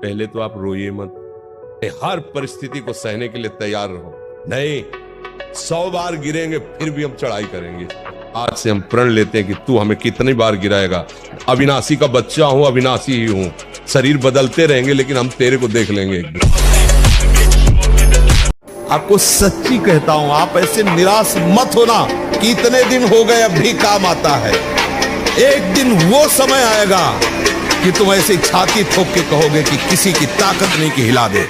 पहले तो आप रोइए मत, हर परिस्थिति को सहने के लिए तैयार रहो। नहीं, 100 बार गिरेंगे फिर भी हम चढ़ाई करेंगे। आज से हम प्रण लेते हैं कि तू हमें कितनी बार गिराएगा। अविनाशी का बच्चा हूं, अविनाशी ही हूं। शरीर बदलते रहेंगे लेकिन हम तेरे को देख लेंगे एक दिन। आपको सच्ची कहता हूं, आप ऐसे निराश मत होना कि इतने दिन हो गए अब भी काम आता है। एक दिन वो समय आएगा कि तुम ऐसे छाती ठोक के कहोगे कि किसी की ताकत नहीं कि हिला दे।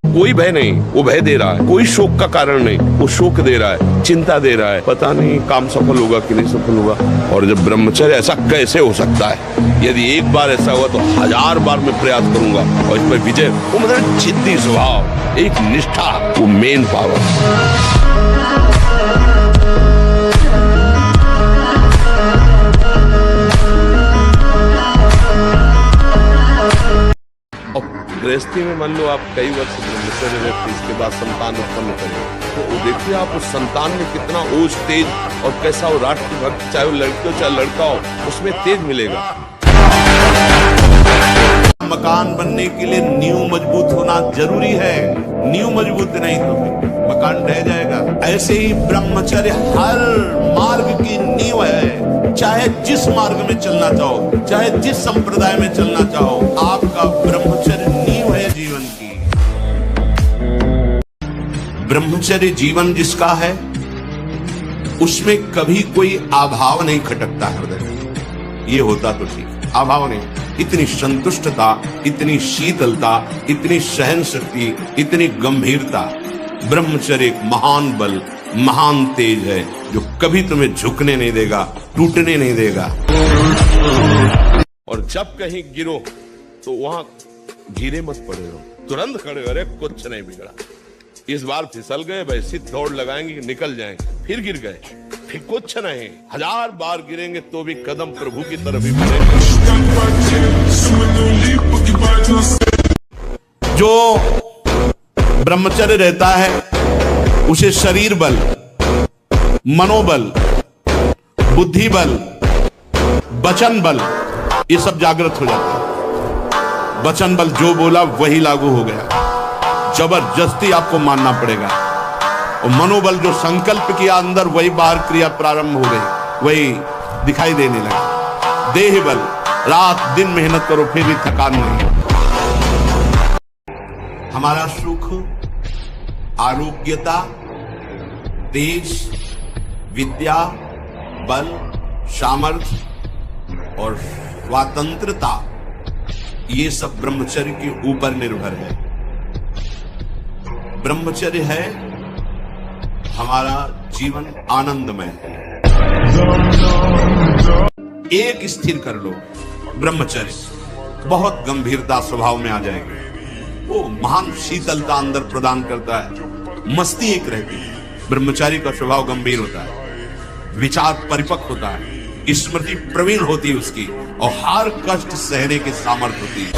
कोई भय नहीं, वो भय दे रहा है। कोई शोक का कारण नहीं, वो शोक दे रहा है, चिंता दे रहा है। पता नहीं काम सफल होगा कि नहीं सफल होगा। और जब ब्रह्मचर्य, ऐसा कैसे हो सकता है? यदि एक बार ऐसा हुआ तो 1000 बार मैं प्रयास करूंगा और इस पर विजय। वो मतलब जिद्दी स्वभाव, एक निष्ठा, वो मेन पावर। गृहस्थी में मान लो आप कई वर्ष ब्रह्मचर्य रहते, इसके बाद संतान उत्पन्न करें, तो देखिए आप उस संतान में कितना ओज, तेज और कैसा हो राष्ट्रभक्त, चाहे वो लड़की हो चाहे लड़का हो, उसमें तेज मिलेगा। मकान बनने के लिए नींव मजबूत होना जरूरी है। नींव मजबूत नहीं तो मकान ढह जाएगा। ऐसे ही ब्रह्मचर्य हर मार्ग की नींव है। चाहे जिस मार्ग में चलना चाहो, चाहे जिस संप्रदाय में चलना चाहो, आपका ब्रह्मचर्य नींव है जीवन की। ब्रह्मचर्य जीवन जिसका है उसमें कभी कोई अभाव नहीं खटकता हृदय में। ये होता तो ठीक, अभाव नहीं। इतनी संतुष्टता, इतनी शीतलता, इतनी सहन शक्ति, इतनी गंभीरता। ब्रह्मचर्य एक महान बल, महान तेज है जो कभी तुम्हें झुकने नहीं देगा, टूटने नहीं देगा। और जब कहीं गिरो तो वहां गिरे मत पड़े रहो, तुरंत खड़े हो, कुछ नहीं बिगड़ा। इस बार फिसल गए, वैसे दौड़ लगाएंगे, निकल जाएंगे, फिर गिर गए, फिर कुछ नहीं। 1000 बार गिरेंगे तो भी कदम प्रभु की तरफ ही बढ़ेंगे। जो ब्रह्मचर्य रहता है उसे शरीर बल, मनोबल, बुद्धि बल, वचन बल, ये सब जागृत हो जाता है। वचन बल जो बोला वही लागू हो गया, जबरदस्ती आपको मानना पड़ेगा। और मनोबल जो संकल्प किया अंदर वही बाहर क्रिया प्रारंभ हो गई, वही दिखाई देने लगा। देह बल, रात दिन मेहनत करो फिर भी थकान नहीं। हमारा सुख, आरोग्यता, तेज, विद्या, बल, सामर्थ्य और स्वतंत्रता, ये सब ब्रह्मचर्य के ऊपर निर्भर है। ब्रह्मचर्य है हमारा जीवन आनंदमय है। एक स्थिर कर लो ब्रह्मचर्य, बहुत गंभीरता स्वभाव में आ जाएगी। वो महान शीतलता अंदर प्रदान करता है, मस्ती एक रहती है। ब्रह्मचारी का स्वभाव गंभीर होता है, विचार परिपक्व होता है, स्मृति प्रवीण होती है उसकी, और हर कष्ट सहने की सामर्थ्य होती है।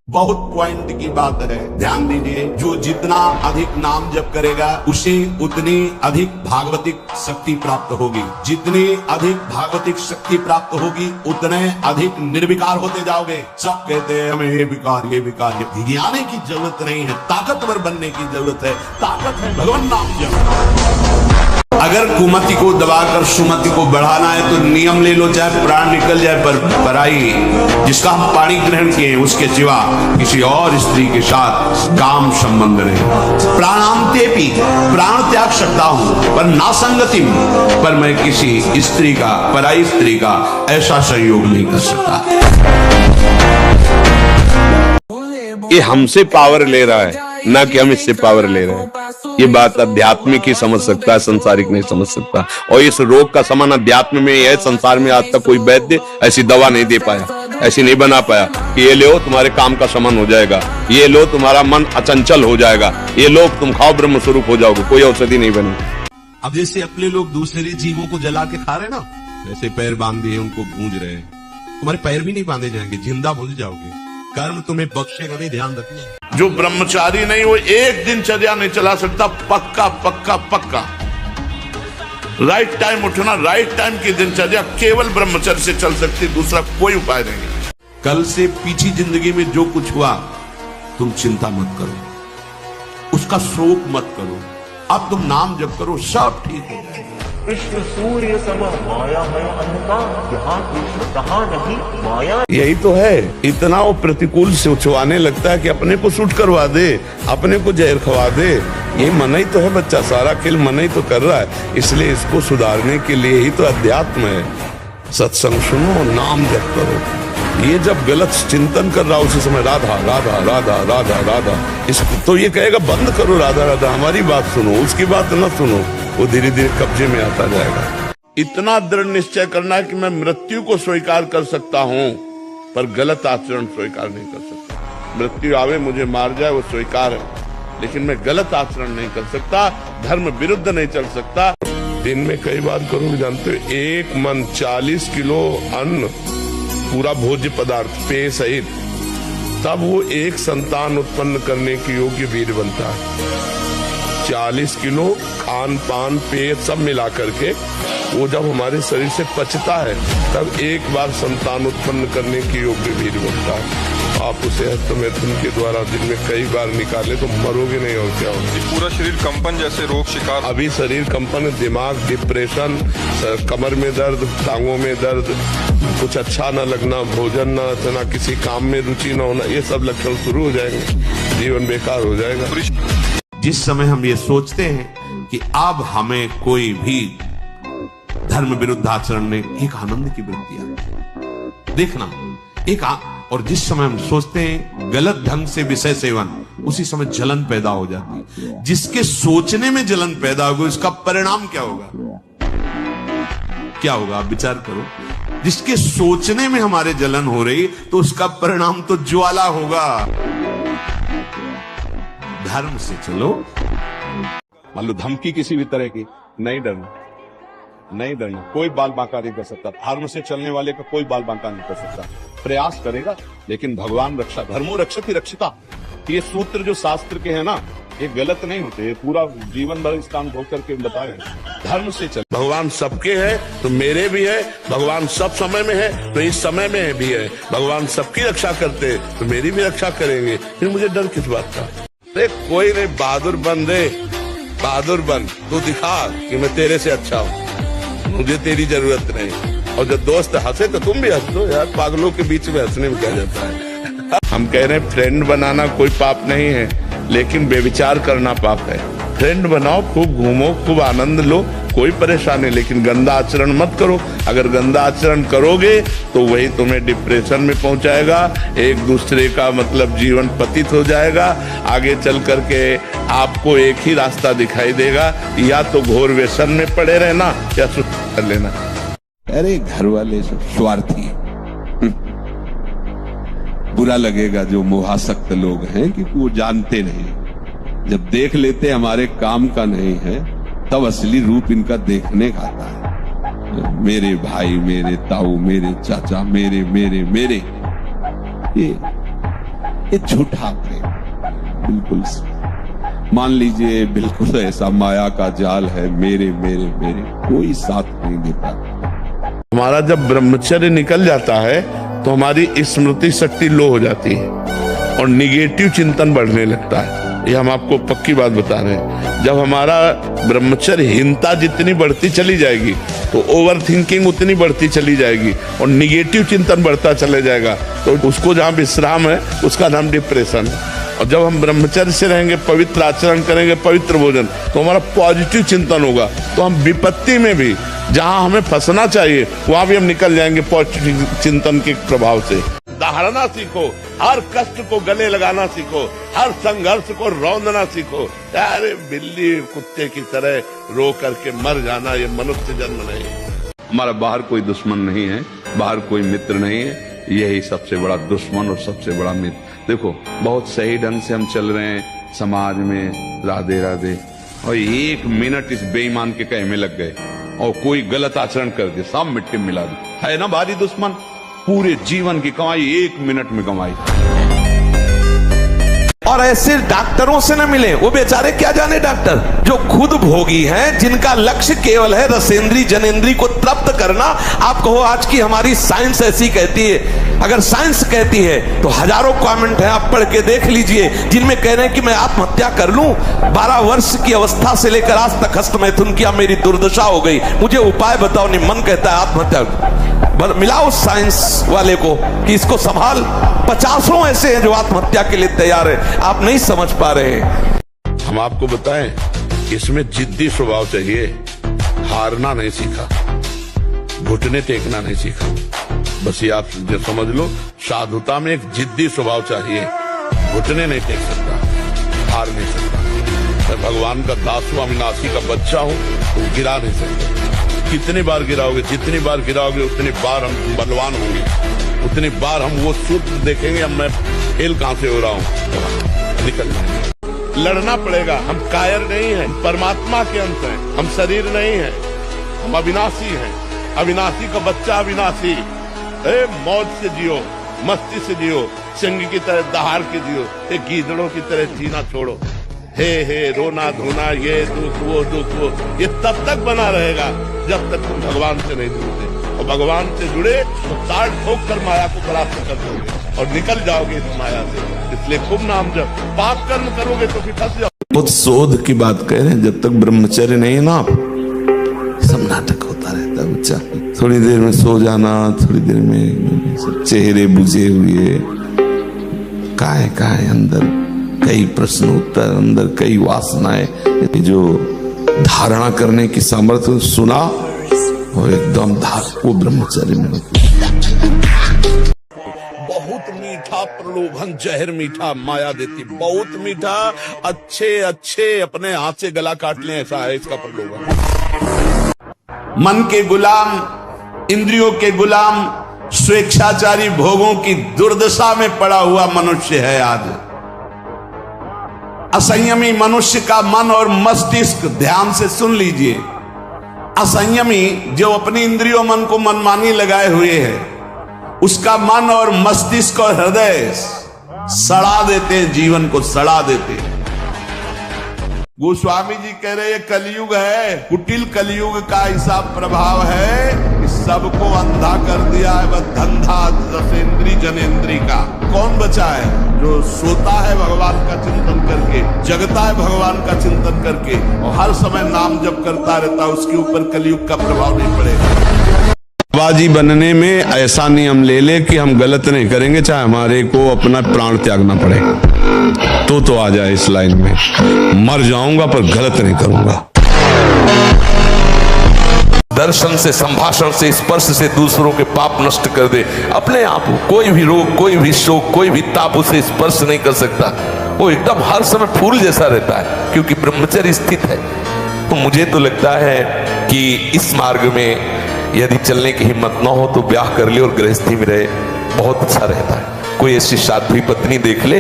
बहुत पॉइंट की बात है, ध्यान दीजिए। जो जितना अधिक नाम जप करेगा उसे उतनी अधिक भागवतिक शक्ति प्राप्त होगी। जितनी अधिक भागवतिक शक्ति प्राप्त होगी उतने अधिक निर्विकार होते जाओगे। सब कहते हैं हमें ये विकार, ये विकार, ये गिराने की जरूरत नहीं है, ताकतवर बनने की जरूरत है। ताकत है भगवान नाम जप। अगर कुमति को दबाकर सुमति को बढ़ाना है तो नियम ले लो, चाहे प्राण निकल जाए पर पराई जिसका हम पानी ग्रहण किए उसके सिवा किसी और स्त्री के साथ काम संबंध नहीं। प्राणांते भी प्राण त्याग सकता हूं पर ना संगति, पर मैं किसी स्त्री का, पराई स्त्री का ऐसा संयोग नहीं कर सकता। ये हमसे पावर ले रहा है, ना कि हम इससे पावर ले रहे हैं। ये बात आध्यात्मिक ही समझ सकता है, संसारिक नहीं समझ सकता। और इस रोग का समाधान अध्यात्म में है। संसार में आज तक कोई वैद्य ऐसी दवा नहीं दे पाया, ऐसी नहीं बना पाया कि ये लो तुम्हारे काम का शमन हो जाएगा, ये लो तुम्हारा मन अचंचल हो जाएगा, ये लो तुम खाओ ब्रह्म स्वरूप हो जाओगे। कोई औषधि नहीं बनी। अब जैसे अपने लोग दूसरे जीवों को जला के खा रहे ना, वैसे पैर बांध दिए उनको भूंज रहे हैं। तुम्हारे पैर भी नहीं बांधे जाएंगे, जिंदा भूल जाओगे। कर्म तुम्हें बख्शेगा नहीं, ध्यान रखना। जो ब्रह्मचारी नहीं वो एक दिन चर्या नहीं चला सकता, पक्का पक्का पक्का। राइट टाइम उठना, राइट टाइम की दिनचर्या केवल ब्रह्मचर्य से चल सकती, दूसरा कोई उपाय नहीं। कल से पीछे जिंदगी में जो कुछ हुआ तुम चिंता मत करो, उसका शोक मत करो, अब तुम नाम जप करो, सब ठीक हो जाएगा। कृष्ण सूर्य सम माया है अंधकार, यहाँ कृष्ण कहाँ नहीं माया। यही तो है, इतना वो प्रतिकूल सोचवाने लगता है कि अपने को सूट करवा दे, अपने को जहर खवा दे। ये मन ही तो है बच्चा, सारा खेल मन ही तो कर रहा है। इसलिए इसको सुधारने के लिए ही तो अध्यात्म है। सत्संग सुनो, नाम जप करो। ये जब गलत चिंतन कर रहा उसी समय राधा राधा राधा राधा राधा, इसको तो ये कहेगा बंद करो राधा राधा, हमारी बात सुनो, उसकी बात न सुनो, वो धीरे धीरे कब्जे में आता जाएगा। इतना दृढ़ निश्चय करना है कि मैं मृत्यु को स्वीकार कर सकता हूं, पर गलत आचरण स्वीकार नहीं कर सकता। मृत्यु आवे मुझे मार जाए वो स्वीकार है, लेकिन मैं गलत आचरण नहीं कर सकता, धर्म विरुद्ध नहीं चल सकता। दिन में कई बार करूंगा, जानते हो, एक मन 40 किलो अन्न, पूरा भोज्य पदार्थ पेय सहित, तब वो एक संतान उत्पन्न करने के योग्य वीर बनता है। 40 किलो खान पान पेय सब मिला करके वो जब हमारे शरीर से पचता है तब एक बार संतान उत्पन्न करने के योग्य वीर बनता है। आप उसे हस्तमैथुन के द्वारा दिन में कई बार निकाले तो मरोगे नहीं, और क्या होगा। पूरा शरीर कंपन जैसे रोग शिकार, अभी शरीर कंपन, दिमाग डिप्रेशन, कमर में दर्द, टांगों में दर्द, कुछ अच्छा न लगना, भोजन न अच्छा, किसी काम में रुचि न होना, ये सब लक्षण शुरू हो जाएंगे, जीवन बेकार हो जाएगा। जिस समय हम ये सोचते हैं कि अब हमें कोई भी धर्म विरुद्ध आचरण ने, एक आनंद की वृत्ति आती, देखना एक और जिस समय हम सोचते हैं गलत ढंग से विषय सेवन, उसी समय जलन पैदा हो जाती है। जिसके सोचने में जलन पैदा होगी उसका परिणाम क्या होगा, क्या होगा आप विचार करो। जिसके सोचने में हमारे जलन हो रही तो उसका परिणाम तो ज्वाला होगा। धर्म से चलो। मान लो धमकी किसी भी तरह की, नहीं डरना, नहीं डरना, कोई बाल बांका नहीं कर सकता। धर्म से चलने वाले का कोई बाल बांका नहीं कर सकता। प्रयास करेगा लेकिन भगवान रक्षा, धर्मो रक्षति रक्षिता, ये सूत्र जो शास्त्र के हैं ना, ये गलत नहीं होते, ये पूरा जीवन भर इसका अनुभव करके बताए। धर्म से चल, भगवान सबके है तो मेरे भी है, भगवान सब समय में है तो इस समय में भी है, भगवान सबकी रक्षा करते हैं तो मेरी भी रक्षा करेंगे, फिर मुझे डर किस बात का। अरे कोई नहीं, बहादुर बन दे, बहादुर बन, तू दिखा कि मैं तेरे से अच्छा हूँ, मुझे तेरी जरूरत नहीं। और जब दोस्त हंसे तो तुम भी हंस दो यार, पागलों के बीच में हंसने में क्या जाता है। हम कह रहे हैं फ्रेंड बनाना कोई पाप नहीं है, लेकिन बेविचार करना पाप है। फ्रेंड बनाओ, खूब घूमो, खूब आनंद लो, कोई परेशानी, लेकिन गंदा आचरण मत करो। अगर गंदा आचरण करोगे तो वही तुम्हें डिप्रेशन में पहुंचाएगा, एक दूसरे का मतलब जीवन पतित हो जाएगा। आगे चल करके आपको एक ही रास्ता दिखाई देगा, या तो घोर व्यसन में पड़े रहना या सुख कर लेना। अरे घर वाले सब स्वार्थी, बुरा लगेगा जो मोहासक्त लोग हैं, क्योंकि वो जानते नहीं, जब देख लेते हमारे काम का नहीं है तब असली रूप इनका देखने का आता है। मेरे भाई, मेरे ताऊ, मेरे चाचा, मेरे मेरे मेरे, ये झूठा प्रेम, बिल्कुल मान लीजिए बिल्कुल ऐसा माया का जाल है, मेरे मेरे मेरे, कोई साथ नहीं देता। हमारा जब ब्रह्मचर्य निकल जाता है तो हमारी स्मृति शक्ति लो हो जाती है और निगेटिव चिंतन बढ़ने लगता है। ये हम आपको पक्की बात बता रहे हैं। जब हमारा ब्रह्मचर्यहीनता जितनी बढ़ती चली जाएगी तो ओवर थिंकिंग उतनी बढ़ती चली जाएगी और निगेटिव चिंतन बढ़ता चले जाएगा, तो उसको जहाँ विश्राम है उसका नाम डिप्रेशन है। और जब हम ब्रह्मचर्य से रहेंगे, पवित्र आचरण करेंगे, पवित्र भोजन, तो हमारा पॉजिटिव चिंतन होगा, तो हम विपत्ति में भी जहां हमें फंसना चाहिए वहां भी हम निकल जाएंगे पॉजिटिव चिंतन के प्रभाव से। दहाड़ना सीखो, हर कष्ट को गले लगाना सीखो, हर संघर्ष को रौंदना सीखो। अरे बिल्ली कुत्ते की तरह रो करके मर जाना ये मनुष्य जन्म नहीं। हमारा बाहर कोई दुश्मन नहीं है, बाहर कोई मित्र नहीं है, यही सबसे बड़ा दुश्मन और सबसे बड़ा मित्र। देखो बहुत सही ढंग से हम चल रहे हैं समाज में, राधे राधे, और एक मिनट इस बेईमान के कहे में लग गए और कोई गलत आचरण कर दे, सब मिट्टी में मिला दे, है ना भारी दुश्मन। पूरे जीवन की कमाई एक मिनट में कमाई। और ऐसे डॉक्टरों से न मिले। वो बेचारे क्या जाने डॉक्टर, जो खुद भोगी हैं, जिनका लक्ष्य केवल है रसेंद्री जनेंद्री को तृप्त करना। आप कहो आज की हमारी साइंस ऐसी कहती है, अगर साइंस कहती है तो हजारों कमेंट हैं, आप पढ़ के देख लीजिए, जिनमें कह रहे हैं कि मैं आत्महत्या कर लूं। 12 वर्ष की अवस्था से लेकर आज तक हस्तमैथुन किया, मेरी दुर्दशा हो गई, मुझे उपाय बताओ। नहीं, मन कहता है आत्महत्या। मिलाओ साइंस वाले को कि इसको संभाल। 50 ऐसे हैं जो आत्महत्या के लिए तैयार है, आप नहीं समझ पा रहे हैं। हम आपको बताएं, इसमें जिद्दी स्वभाव चाहिए, हारना नहीं सीखा, घुटने टेकना नहीं सीखा। बस ये आप समझ लो, साधुता में एक जिद्दी स्वभाव चाहिए, घुटने नहीं टेक सकता, हार नहीं सकता। मैं भगवान का दासू अविनाशी का बच्चा हूं, तो गिरा नहीं सकता। कितनी बार गिराओगे, जितनी बार गिराओगे उतनी बार हम बलवान होंगे, उतनी बार हम वो सूत्र देखेंगे, अब मैं फेल कहां से हो रहा हूं, निकल जाएंगे। लड़ना पड़ेगा, हम कायर नहीं हैं, परमात्मा के अंश हैं, हम शरीर नहीं हैं, हम अविनाशी हैं। अविनाशी का बच्चा अविनाशी। मौज से जियो, मस्ती से जियो, सिंह की तरह दहाड़ के जियो, गीदड़ों की तरह जीना छोड़ो। हे रोना धोना, ये दुख वो, ये तब तक बना रहेगा जब तक तुम भगवान से नहीं जुड़ते। और भगवान से जुड़े तो ताड़ ठोक कर माया को परास्त कर दोगे और निकल जाओगे इस माया से। इसलिए खूब नाम जब पाप कर्म करोगे तो फिर फंस जाओ। बहुत शोध की बात कह रहे हैं, जब तक ब्रह्मचर्य नहीं है ना, आप सब नाटक होता रहता है बच्चा। थोड़ी देर में सो जाना, थोड़ी देर में सब चेहरे बुझे हुए, काहे अंदर कई प्रश्न उत्तर, अंदर कई वासनाएं, जो धारणा करने की सामर्थ्य सुना और एकदम वो ब्रह्मचर्य में। बहुत मीठा प्रलोभन जहर मीठा माया देती, बहुत मीठा। अच्छे अपने हाथ से गला काट लें, ऐसा है इसका प्रलोभन। मन के गुलाम, इंद्रियों के गुलाम, स्वेच्छाचारी भोगों की दुर्दशा में पड़ा हुआ मनुष्य है आज। असंयमी मनुष्य का मन और मस्तिष्क, ध्यान से सुन लीजिए, असंयमी जो अपनी इंद्रियों मन को मनमानी लगाए हुए है, उसका मन और मस्तिष्क और हृदय सड़ा देते हैं, जीवन को सड़ा देते हैं। गोस्वामी जी कह रहे ये कलयुग है, कुटिल कलयुग का ऐसा प्रभाव है कि सबको अंधा कर दिया है। बस धंधा रसेंद्री जनेंद्री का। कौन बचा है? जो सोता है भगवान का चिंतन करके, जगता है भगवान का चिंतन करके और हर समय नाम जप करता रहता है, उसके ऊपर कलयुग का प्रभाव नहीं पड़ेगा। बाजी बनने में ऐसा नियम ले ले कि हम गलत नहीं करेंगे, चाहे हमारे को अपना प्राण त्यागना पड़े, तो आ जाए इस लाइन में। मर जाऊंगा पर गलत नहीं करूंगा। दर्शन से, संभाषण से, स्पर्श से दूसरों के पाप नष्ट कर दे। अपने आप कोई भी रोग, कोई भी शोक, कोई भी ताप उसे स्पर्श नहीं कर सकता। वो एकदम हर समय फूल जैसा रहता है, क्योंकि ब्रह्मचर्य स्थित है। तो मुझे तो लगता है कि इस मार्ग में यदि चलने की हिम्मत न हो तो ब्याह कर ले और गृहस्थी में रहे, बहुत अच्छा रहता है। कोई ऐसी साध्वी पत्नी देख ले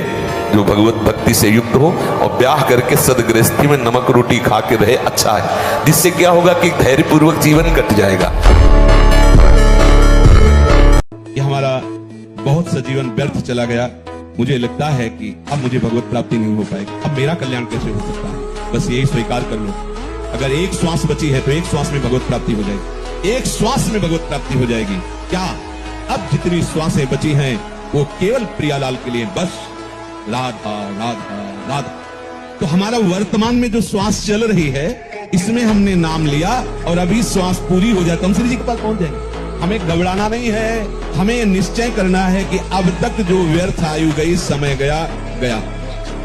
जो भगवत भक्ति से युक्त हो और ब्याह करके सदगृहस्थी में नमक रोटी खा के रहे, अच्छा है। जिससे क्या होगा कि धैर्यपूर्वक जीवन कट जाएगा। ये हमारा बहुत सा जीवन व्यर्थ चला गया। मुझे लगता है कि अब मुझे भगवत प्राप्ति नहीं हो पाएगी। अब मेरा कल्याण कैसे हो सकता है? बस यही स्वीकार कर लो। अगर एक श्वास बची है तो एक श्वास में भगवत प्राप्ति हो जाएगी, एक श्वास में भगवत प्राप्ति हो जाएगी। क्या अब जितनी श्वासें बची हैं वो केवल प्रियालाल के लिए, बस राधा राधा राधा। तो हमारा वर्तमान में जो श्वास चल रही है, इसमें हमने नाम लिया और अभी श्वास पूरी हो जाए तो हम श्री जी के पास पहुंच जाएंगे। हमें घबराना नहीं है, हमें निश्चय करना है कि अब तक जो व्यर्थ आयु गई, समय गया,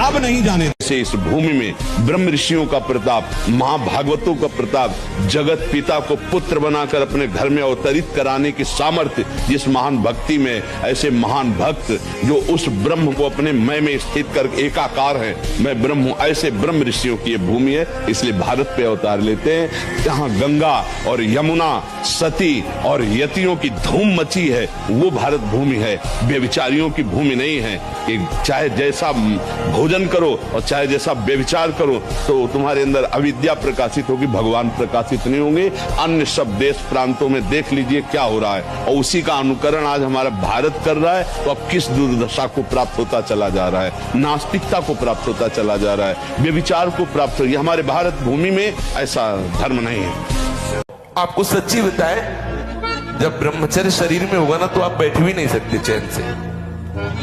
अब नहीं जाने से इस भूमि में ब्रह्म ऋषियों का प्रताप, महाभागवतों का प्रताप, जगत पिता को पुत्र बनाकर अपने घर में अवतरित कराने की सामर्थ्य जिस महान भक्ति में, ऐसे महान भक्त जो उस ब्रह्म को अपने मैं में स्थित कर एकाकार है, मैं ब्रह्म हूं, ऐसे ब्रह्म ऋषियों की ये भूमि है। इसलिए भारत पे अवतार लेते हैं। जहां गंगा और यमुना, सती और यतियों की धूम मची है, वो भारत भूमि है, व्यभिचारियों की भूमि नहीं है। कि चाहे जैसा भोजन करो और चाहे जैसा व्यभिचार करो, तो तुम्हारे अंदर अविद्या प्रकाशित होगी, भगवान प्रकाशित नहीं होंगे। अन्य सब देश प्रांतों में देख लीजिए क्या हो रहा है, और उसी का अनुकरण आज हमारा भारत कर रहा है। तो अब किस दुर्दशा को प्राप्त होता चला जा रहा है, नास्तिकता को प्राप्त होता चला जा रहा है, व्यभिचार को प्राप्त हो। हमारे भारत भूमि में ऐसा धर्म नहीं है। आपको सच्ची बताए, जब ब्रह्मचर्य शरीर में होगा ना, तो आप बैठ भी नहीं सकते चैन से।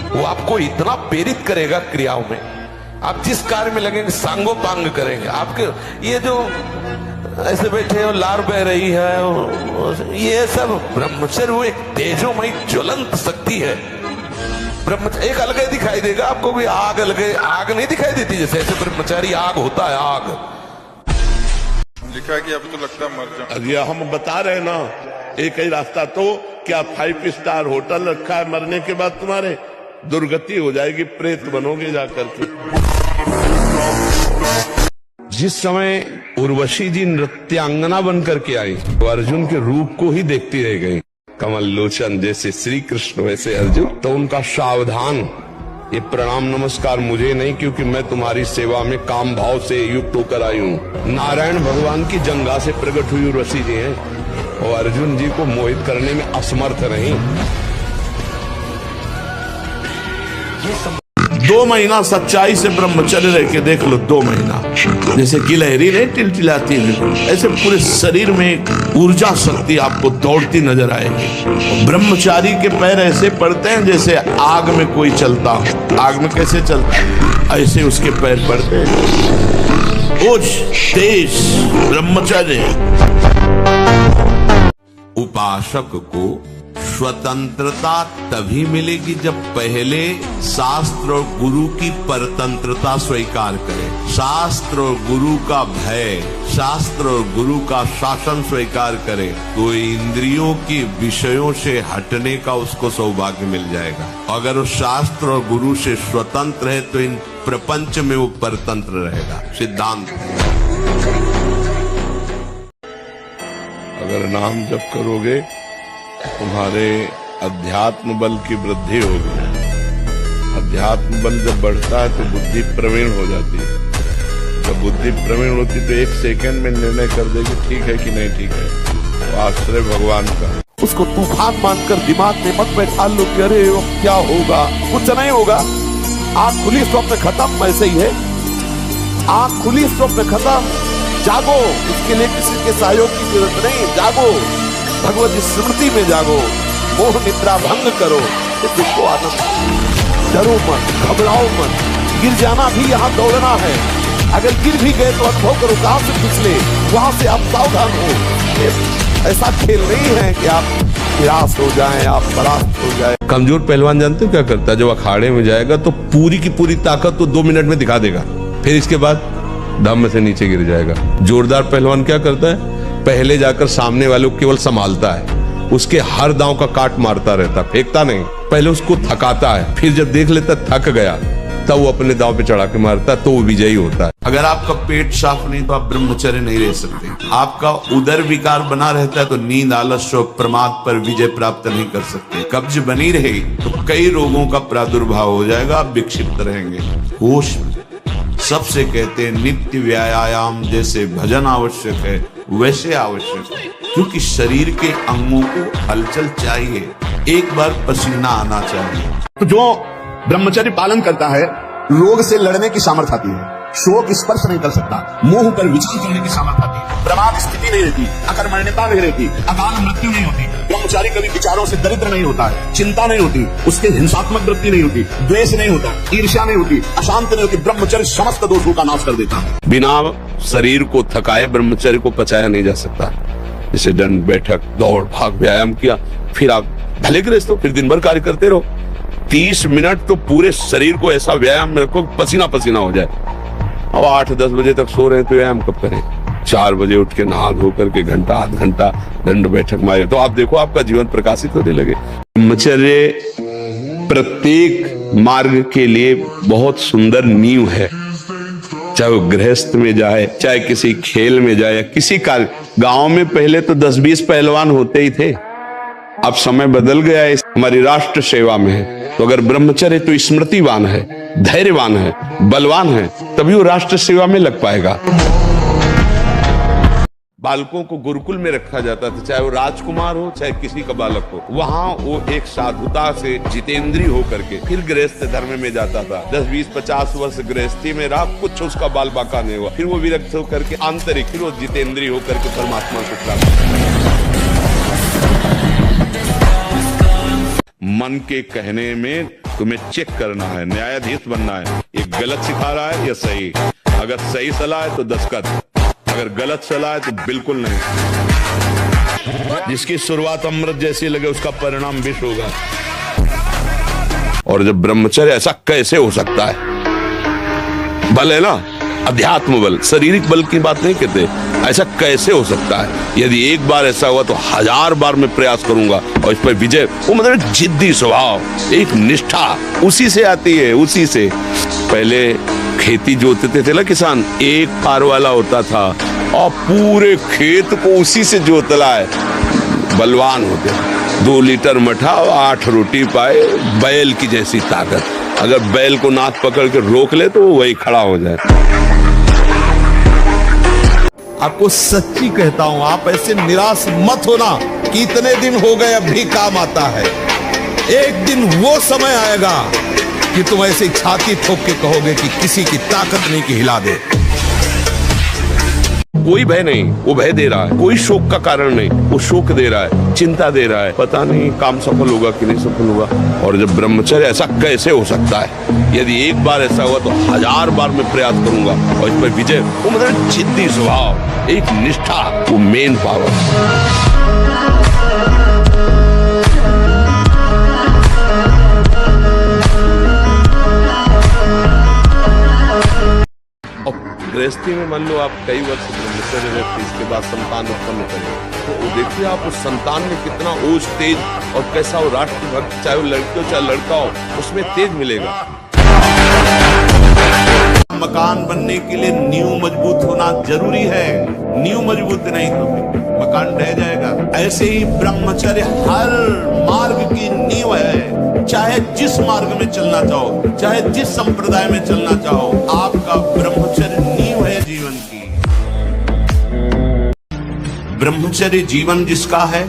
वो आपको इतना प्रेरित करेगा क्रियाओं में, आप जिस कार्य में लगेंगे सांगोपांग करेंगे। आपके ये जो ऐसे बैठे हो, लार बह रही है, ये सब ब्रह्मचर्य वो एक तेजोमयी ज्वलंत शक्ति है। ब्रह्मचर्य एक अलग दिखाई देगा आपको भी, आग अलग, आग नहीं दिखाई देती जैसे, ऐसे ब्रह्मचारी आग होता है, आग। लिखा है कि अब तो लगता है मर जाऊं। ये हम बता रहे ना, एक ही रास्ता, तो क्या 5 स्टार होटल रखा है, मरने के बाद तुम्हारे दुर्गति हो जाएगी, प्रेत बनोगे जाकर के। जिस समय उर्वशी जी नृत्यांगना बनकर के आई, तो अर्जुन के रूप को ही देखती रह गई। कमल लोचन जैसे श्री कृष्ण वैसे अर्जुन। तो उनका सावधान, ये प्रणाम नमस्कार मुझे नहीं, क्योंकि मैं तुम्हारी सेवा में काम भाव से युक्त होकर आई हूँ। नारायण भगवान की जंगा से प्रकट हुई उर्वशी जी हैं, और अर्जुन जी को मोहित करने में असमर्थ नहीं। 2 महीना सच्चाई से ब्रह्मचर्य रह के देख लो, 2 महीना, जैसे गिलहरी नहीं टिलटिलाती है, ऐसे पूरे शरीर में ऊर्जा शक्ति आपको दौड़ती नजर आएगी। ब्रह्मचारी के पैर ऐसे पड़ते हैं जैसे आग में कोई चलता हो। आग में कैसे चलता है, ऐसे उसके पैर पड़ते हैं। ओज तेज ब्रह्मचर्य। उपासक को स्वतंत्रता तभी मिलेगी जब पहले शास्त्र और गुरु की परतंत्रता स्वीकार करे, शास्त्र और गुरु का भय, शास्त्र और गुरु का शासन स्वीकार करे, तो इंद्रियों के विषयों से हटने का उसको सौभाग्य मिल जाएगा। अगर वो शास्त्र और गुरु से स्वतंत्र है तो इन प्रपंच में वो परतंत्र रहेगा। सिद्धांत, अगर नाम जप करोगे तुम्हारे अध्यात्म बल की वृद्धि होगी। अध्यात्म बल जब बढ़ता है तो बुद्धि प्रवीण हो जाती है। जब बुद्धि प्रवीण होती तो 1 सेकंड में निर्णय कर देगी ठीक है कि नहीं ठीक है। तो आश्रय भगवान का। उसको तूफान मानकर दिमाग में मत बैठा लो कि अरे वो क्या होगा, कुछ नहीं होगा। आंख खुली स्वप्न खत्म, ऐसे ही है। आंख खुली स्वप्न खत्म, जागो। इसके लिए किसी के सहयोग की जरूरत नहीं, जागो, भगवत स्मृति में जागो, मोह निद्रा भंग करो, देखो आनंद। डरो मत, घबराओ मत, गिर जाना भी यहाँ दौड़ना है। अगर गिर भी गए तो अनुभव करो कहां से फिसले, वहां से आप सावधान हो। ऐसा खेल नहीं है कि आप निराश हो जाएं, आप परास्त हो जाएं। कमजोर पहलवान जानते हो क्या करता है? जब अखाड़े में जाएगा तो पूरी की पूरी ताकत तो 2 मिनट में दिखा देगा, फिर इसके बाद दम से नीचे गिर जाएगा। जोरदार पहलवान क्या करता है? पहले जाकर सामने वाले को केवल संभालता है, उसके हर दांव का काट मारता रहता, फेंकता नहीं। पहले उसको थकाता है, फिर जब देख लेता थक गया तब वो अपने दांव पे चढ़ा के मारता, तो वो विजयी होता है। अगर आपका पेट साफ नहीं तो आप ब्रह्मचर्य नहीं रह सकते। आपका उदर विकार बना रहता है तो नींद, आलस्य और प्रमाद पर विजय प्राप्त नहीं कर सकते। कब्ज बनी रहेगी तो कई रोगों का प्रादुर्भाव हो जाएगा, आप विक्षिप्त रहेंगे। होश सबसे कहते हैं नित्य व्यायाम जैसे भजन आवश्यक है वैसे आवश्यक है, क्योंकि शरीर के अंगों को हलचल चाहिए, एक बार पसीना आना चाहिए। तो जो ब्रह्मचर्य पालन करता है, रोग से लड़ने की सामर्थ्य आती है, शोक स्पर्श नहीं कर सकता, मोह पर विचार करने की सामर्थ्य आती है, प्रमाद स्थिति नहीं रहती, अकर्मण्यता नहीं रहती, अकाल मृत्यु नहीं होती। ब्रह्मचारी कभी विचारों से दरिद्र नहीं होता है, चिंता नहीं होती, उसके हिंसात्मक वृत्ति नहीं होती, द्वेष नहीं होता, ईर्ष्या नहीं होती, अशांत नहीं होती। ब्रह्मचर्य समस्त दोषों का नाश कर देता है। बिना शरीर को थकाए ब्रह्मचर्य को पचाया नहीं जा सकता। जैसे दंड बैठक, दौड़ भाग, व्यायाम किया, फिर आप भले गृहस्थ हो, फिर दिन भर कार्य करते रहो। 30 मिनट तो पूरे शरीर को ऐसा व्यायाम में रखो पसीना पसीना हो जाए। अब 8-10 बजे तक सो रहे हैं तो व्यायाम कब करें? 4 बजे उठ के नहा धो करके घंटा आध घंटा दंड बैठक मारे तो आप देखो आपका जीवन प्रकाशित होने लगे। ब्रह्मचर्य प्रत्येक मार्ग के लिए बहुत सुंदर नींव है, चाहे वो गृहस्थ में जाए, चाहे किसी खेल में जाए, किसी कार्य। गांव में पहले तो 10-20 पहलवान होते ही थे, अब समय बदल गया है, हमारी राष्ट्र सेवा में है। तो अगर ब्रह्मचर्य तो स्मृतिवान है, धैर्यवान है, बलवान है, तभी वो राष्ट्र सेवा में लग पाएगा। बालकों को गुरुकुल में रखा जाता था, चाहे वो राजकुमार हो चाहे किसी का बालक हो। वहाँ वो एक साधुता से जितेंद्रीय होकर के फिर गृहस्थ धर्म में जाता था। 10, 20, 50 वर्ष गृहस्थी में रहा, कुछ उसका बाल बाका नहीं हुआ। फिर वो विरक्त होकर के आंतरिक, फिर वो जितेंद्रीय होकर के परमात्मा को प्राप्त। मन के कहने में तुम्हें चेक करना है, न्यायाधीश बनना है। ये गलत सिखा रहा है या सही? अगर सही सलाह है तो दस्तखत, अगर गलत सलाह है तो बिल्कुल नहीं। जिसकी शुरुआत अमृत जैसी लगे उसका परिणाम विष होगा। और जब ब्रह्मचर्य, ऐसा कैसे हो सकता है? बल है ना, अध्यात्म बल, शारीरिक बल की बात नहीं कहते। ऐसा कैसे हो सकता है? यदि एक बार ऐसा हुआ तो 1000 बार मैं प्रयास करूंगा और इस पर विजय। वो मतलब जिद्दी स्वभाव, एक निष्ठा उसी से आती है, उसी से। पहले खेती जोतते थे ना किसान, एक पार वाला होता था और पूरे खेत को उसी से जोतला है। बलवान होते, 2 लीटर मठा और 8 रोटी पाए, बैल की जैसी ताकत। अगर बैल को नाथ पकड़ के रोक ले तो वो वही खड़ा हो जाए। आपको सच्ची कहता हूं, आप ऐसे निराश मत होना कि इतने दिन हो गए अब भी काम आता है। एक दिन वो समय आएगा कि तुम ऐसे छाती ठोक के कहोगे कि किसी की ताकत नहीं कि हिला दे। कोई भय नहीं, वो भय दे रहा है। कोई शोक का कारण नहीं, वो शोक दे रहा है, चिंता दे रहा है। पता नहीं काम सफल होगा कि नहीं सफल होगा। और जब ब्रह्मचर्य, ऐसा कैसे हो सकता है? यदि एक बार ऐसा हुआ तो 1000 बार मैं प्रयास करूंगा और इस पर विजय। वो मतलब जिद्दी स्वभाव, एक निष्ठा, वो मेन पावर। गृहस्थी में मान लो आप कई वर्ष ब्रह्मचर्य में, इसके बाद संतान उत्पन्न करें तो देखिए आप उस संतान में कितना ओज, तेज और कैसा वो राष्ट्रभक्त, चाहे वो लड़की हो चाहे लड़का हो, उसमें तेज मिलेगा। मकान बनने के लिए नींव मजबूत होना जरूरी है। नींव मजबूत नहीं तो मकान ढह जाएगा। ऐसे ही ब्रह्मचर्य हर मार्ग की नींव है। चाहे जिस मार्ग में चलना चाहो, चाहे जिस संप्रदाय में चलना चाहो, आपका ब्रह्मचर्य नींव है जीवन की। ब्रह्मचर्य जीवन जिसका है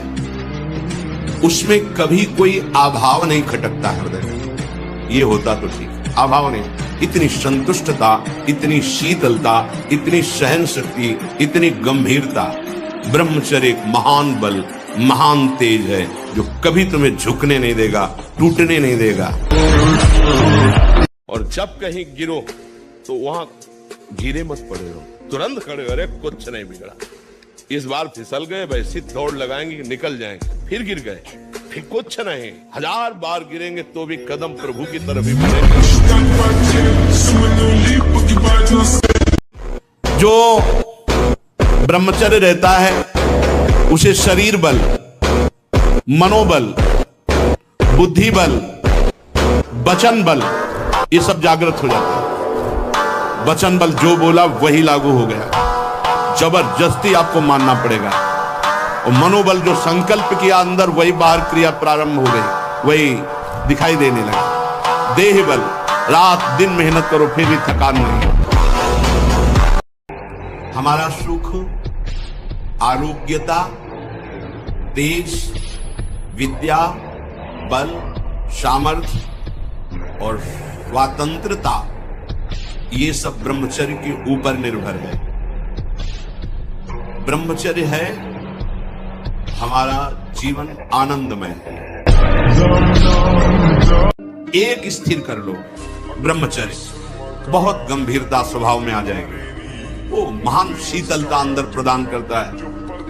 उसमें कभी कोई अभाव नहीं खटकता हृदय में। ये होता तो ठीक, अभाव नहीं। इतनी संतुष्टता, इतनी शीतलता, इतनी सहन शक्ति, इतनी गंभीरता। ब्रह्मचर्य एक महान बल, महान तेज है जो कभी तुम्हें झुकने नहीं देगा, टूटने नहीं देगा। और जब कहीं गिरो तो वहां गिरे मत पड़े हो, तुरंत खड़े हो, अरे कुछ नहीं बिगड़ा। इस बार फिसल गए, वैसी दौड़ लगाएंगे, निकल जाएंगे। फिर गिर गए, फिर कुछ नहीं। 1000 बार गिरेंगे तो भी कदम प्रभु की तरफ ही बढ़ेंगे। जो ब्रह्मचर्य रहता है उसे शरीर बल, मनोबल, बुद्धि बल, वचन बल, ये सब जागृत हो जाता है। वचन बल जो बोला वही लागू हो गया, जबरदस्ती आपको मानना पड़ेगा। और मनोबल जो संकल्प किया अंदर, वही बाहर क्रिया प्रारंभ हो गई, वही दिखाई देने लगा। देह बल, रात दिन मेहनत करो फिर भी थकान नहीं। हमारा सुख, आरोग्यता, तेज, विद्या, बल, सामर्थ्य और स्वतंत्रता, ये सब ब्रह्मचर्य के ऊपर निर्भर है। ब्रह्मचर्य है हमारा जीवन आनंदमय है। एक स्थिर कर लो ब्रह्मचर्य, बहुत गंभीरता स्वभाव में आ जाएगी। वो महान शीतलता अंदर प्रदान करता है,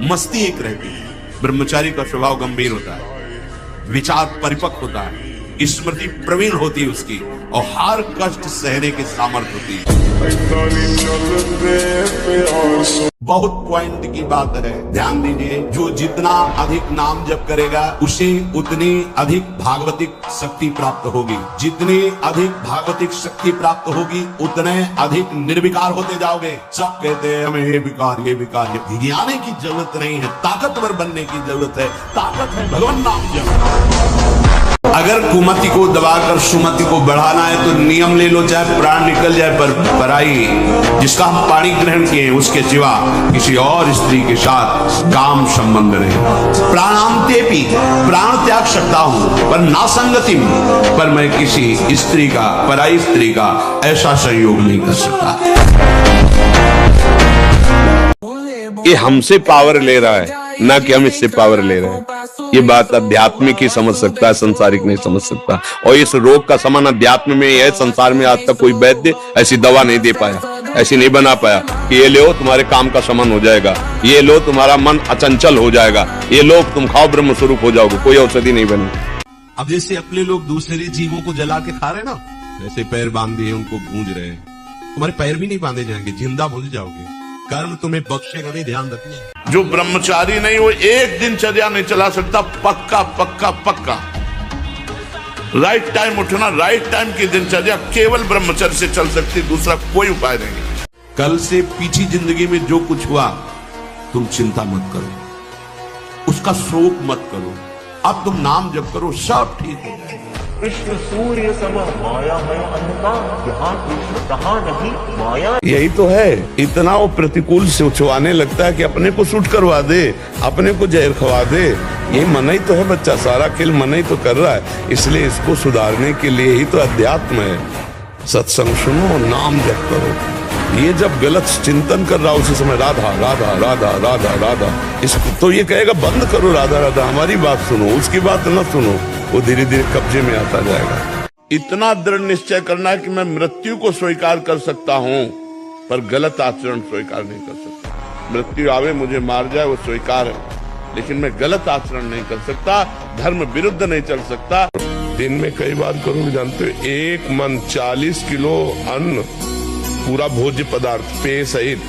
मस्ती एक रहती है। ब्रह्मचारी का स्वभाव गंभीर होता है, विचार परिपक्व होता है, स्मृति प्रवीण होती है उसकी, और हर कष्ट सहने की सामर्थ्य होती है। बहुत पॉइंट की बात है, ध्यान दीजिए। जो जितना अधिक नाम जप करेगा उसे उतनी अधिक भागवतिक शक्ति प्राप्त होगी। जितनी अधिक भागवतिक शक्ति प्राप्त होगी उतने अधिक निर्विकार होते जाओगे। सब कहते हैं हमें ये विकार, ये विकार। ये भिगियाने की जरूरत नहीं है, ताकतवर बनने की जरूरत है। ताकत है भगवान नाम जप। अगर अगर कुमति को दबाकर सुमति को बढ़ाना है तो नियम ले लो, चाहे प्राण निकल जाए पर पराई जिसका हम पानी ग्रहण किए उसके सिवा किसी और स्त्री के साथ काम संबंध नहीं। प्राणांते भी प्राण त्याग सकता हूं पर ना संगति में, पर मैं किसी स्त्री का, पराई स्त्री का ऐसा संयोग नहीं कर सकता। ये हमसे पावर ले रहा है, ना कि हम इससे पावर ले रहे हैं। ये बात आध्यात्मिक ही समझ सकता है, संसारिक नहीं समझ सकता। और इस रोग का समाधान अध्यात्म में ही है। संसार में आज तक कोई वैद्य ऐसी दवा नहीं दे पाया, ऐसी नहीं बना पाया कि ये लो तुम्हारे काम का समाधान हो जाएगा, ये लो तुम्हारा मन अचंचल हो जाएगा, ये लो तुम खाओ ब्रह्म स्वरूप हो जाओगे। कोई औषधि नहीं बनी। अब जैसे अपने लोग दूसरे जीवों को जला के खा रहे ना, वैसे पैर बांध दिए उनको भूंज रहे हैं। तुम्हारे पैर भी नहीं बांधे जाएंगे, जिंदा भूल जाओगे। कर्म तुम्हें बख्शेगा नहीं, ध्यान रखना। जो ब्रह्मचारी नहीं वो एक दिनचर्या नहीं चला सकता, पक्का पक्का पक्का। राइट टाइम उठना, राइट टाइम की दिनचर्या केवल ब्रह्मचर्य से चल सकती, दूसरा कोई उपाय नहीं। कल से पीछी जिंदगी में जो कुछ हुआ तुम चिंता मत करो, उसका शोक मत करो। अब तुम नाम जप करो, सब ठीक हो जाएगा। कृष्ण सूर्य सम माया है अंधकार, यहाँ कृष्ण कहाँ नहीं माया। यही तो है, इतना वो प्रतिकूल सोचवाने लगता है कि अपने को शूट करवा दे, अपने को जहर खवा दे। ये मन ही तो है बच्चा, सारा खेल मन ही तो कर रहा है। इसलिए इसको सुधारने के लिए ही तो अध्यात्म है। सत्संग सुनो, नाम जप करो। ये जब गलत चिंतन कर रहा उसी समय राधा राधा राधा राधा राधा, इसको तो ये कहेगा बंद करो राधा राधा, हमारी बात सुनो, उसकी बात न सुनो। वो धीरे धीरे कब्जे में आता जाएगा। इतना दृढ़ निश्चय करना है कि मैं मृत्यु को स्वीकार कर सकता हूं पर गलत आचरण स्वीकार नहीं कर सकता। मृत्यु आवे मुझे मार जाए वो स्वीकार है, लेकिन मैं गलत आचरण नहीं कर सकता, धर्म विरुद्ध नहीं चल सकता। दिन में कई बार करोगे जानते हो, एक मन 40 किलो अन्न, पूरा भोज्य पदार्थ पेय सहित,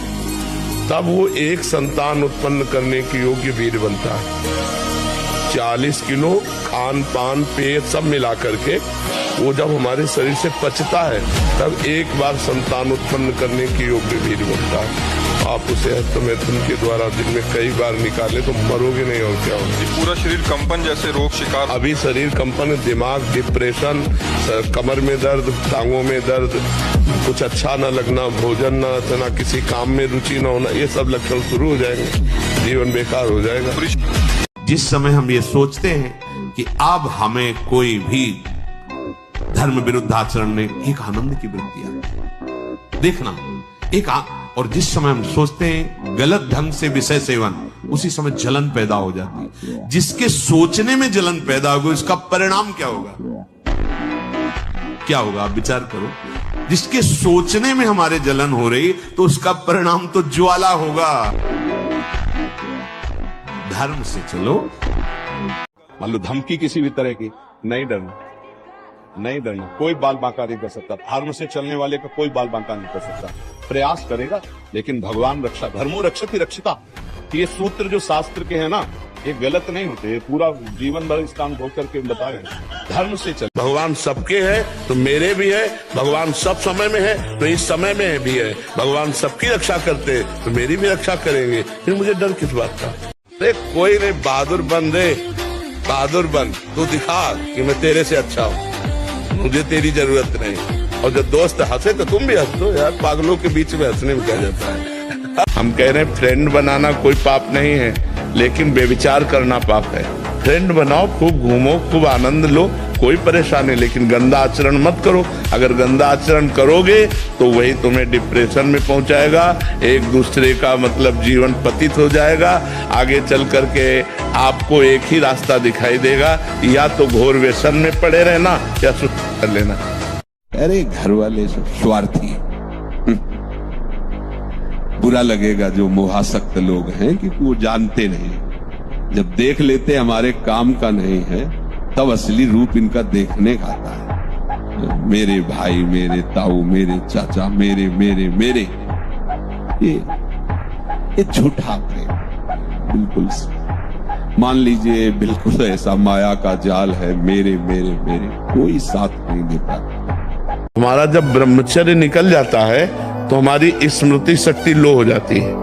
तब वो एक संतान उत्पन्न करने के योग्य वीर बनता है। 40 किलो खान पान पेय सब मिला करके वो जब हमारे शरीर से पचता है तब एक बार संतान उत्पन्न करने के योग्य वीर बनता है। आप उसे हस्तमैथुन के द्वारा दिन में कई बार निकाले तो मरोगे नहीं, और क्या होगा। पूरा शरीर कंपन जैसे रोग शिकार। अभी शरीर कंपन, दिमाग डिप्रेशन, कमर में दर्द, टांगों में दर्द, कुछ अच्छा न लगना, भोजन न करना, किसी काम में रुचि न होना, ये सब लक्षण शुरू हो जाएंगे, जीवन बेकार हो जाएगा। जिस समय हम ये सोचते हैं कि अब हमें कोई भी धर्म विरुद्ध आचरण नहीं, एक आनंद की वृत्ति आती है। देखना एक और जिस समय हम सोचते हैं गलत ढंग से विषय सेवन, उसी समय जलन पैदा हो जाती है। जिसके सोचने में जलन पैदा होगी उसका परिणाम क्या होगा? क्या होगा आप विचार करो। जिसके सोचने में हमारे जलन हो रही तो उसका परिणाम तो ज्वाला होगा। धर्म से चलो। मान लो धमकी किसी भी तरह की, नहीं डरना, नहीं डरना। कोई बाल बांका नहीं कर सकता। धर्म से चलने वाले का कोई बाल बांका नहीं कर सकता। प्रयास करेगा लेकिन भगवान रक्षा, धर्मो रक्षति रक्षिता, ये सूत्र जो शास्त्र के हैं ना, ये गलत नहीं होते। ये पूरा जीवन भर इसका अनुभव करके बताए। धर्म से चल, भगवान सबके है तो मेरे भी है, भगवान सब समय में है तो इस समय में भी है, भगवान सबकी रक्षा करते हैं तो मेरी भी रक्षा करेंगे, फिर मुझे डर किस बात का। अरे कोई नहीं, बहादुर बन रे, बहादुर बन, तू दिखा कि मैं तेरे से अच्छा हूँ, मुझे तेरी जरूरत नहीं। और जब दोस्त हंसे तो तुम भी हंस दो यार, पागलों के बीच में हंसने में क्या जाता है। हम कह रहे हैं फ्रेंड बनाना कोई पाप नहीं है, लेकिन बेविचार करना पाप है। फ्रेंड बनाओ, खूब घूमो, खूब आनंद लो, कोई परेशानी, लेकिन गंदा आचरण मत करो। अगर गंदा आचरण करोगे तो वही तुम्हें डिप्रेशन में पहुंचाएगा, एक दूसरे का मतलब जीवन पतित हो जाएगा। आगे चल करके आपको एक ही रास्ता दिखाई देगा, या तो घोर व्यसन में पड़े रहना या सुधार कर लेना। अरे घर वाले सब स्वार्थी, बुरा लगेगा जो मोहासक्त लोग हैं, क्योंकि वो जानते नहीं। जब देख लेते हमारे काम का नहीं है तब असली रूप इनका देखने का आता है। मेरे भाई, मेरे ताऊ, मेरे चाचा, मेरे मेरे मेरे, ये झूठा प्रेम। बिल्कुल मान लीजिए बिल्कुल ऐसा माया का जाल है, मेरे मेरे मेरे, कोई साथ नहीं देता। हमारा जब ब्रह्मचर्य निकल जाता है तो हमारी स्मृति शक्ति लो हो जाती है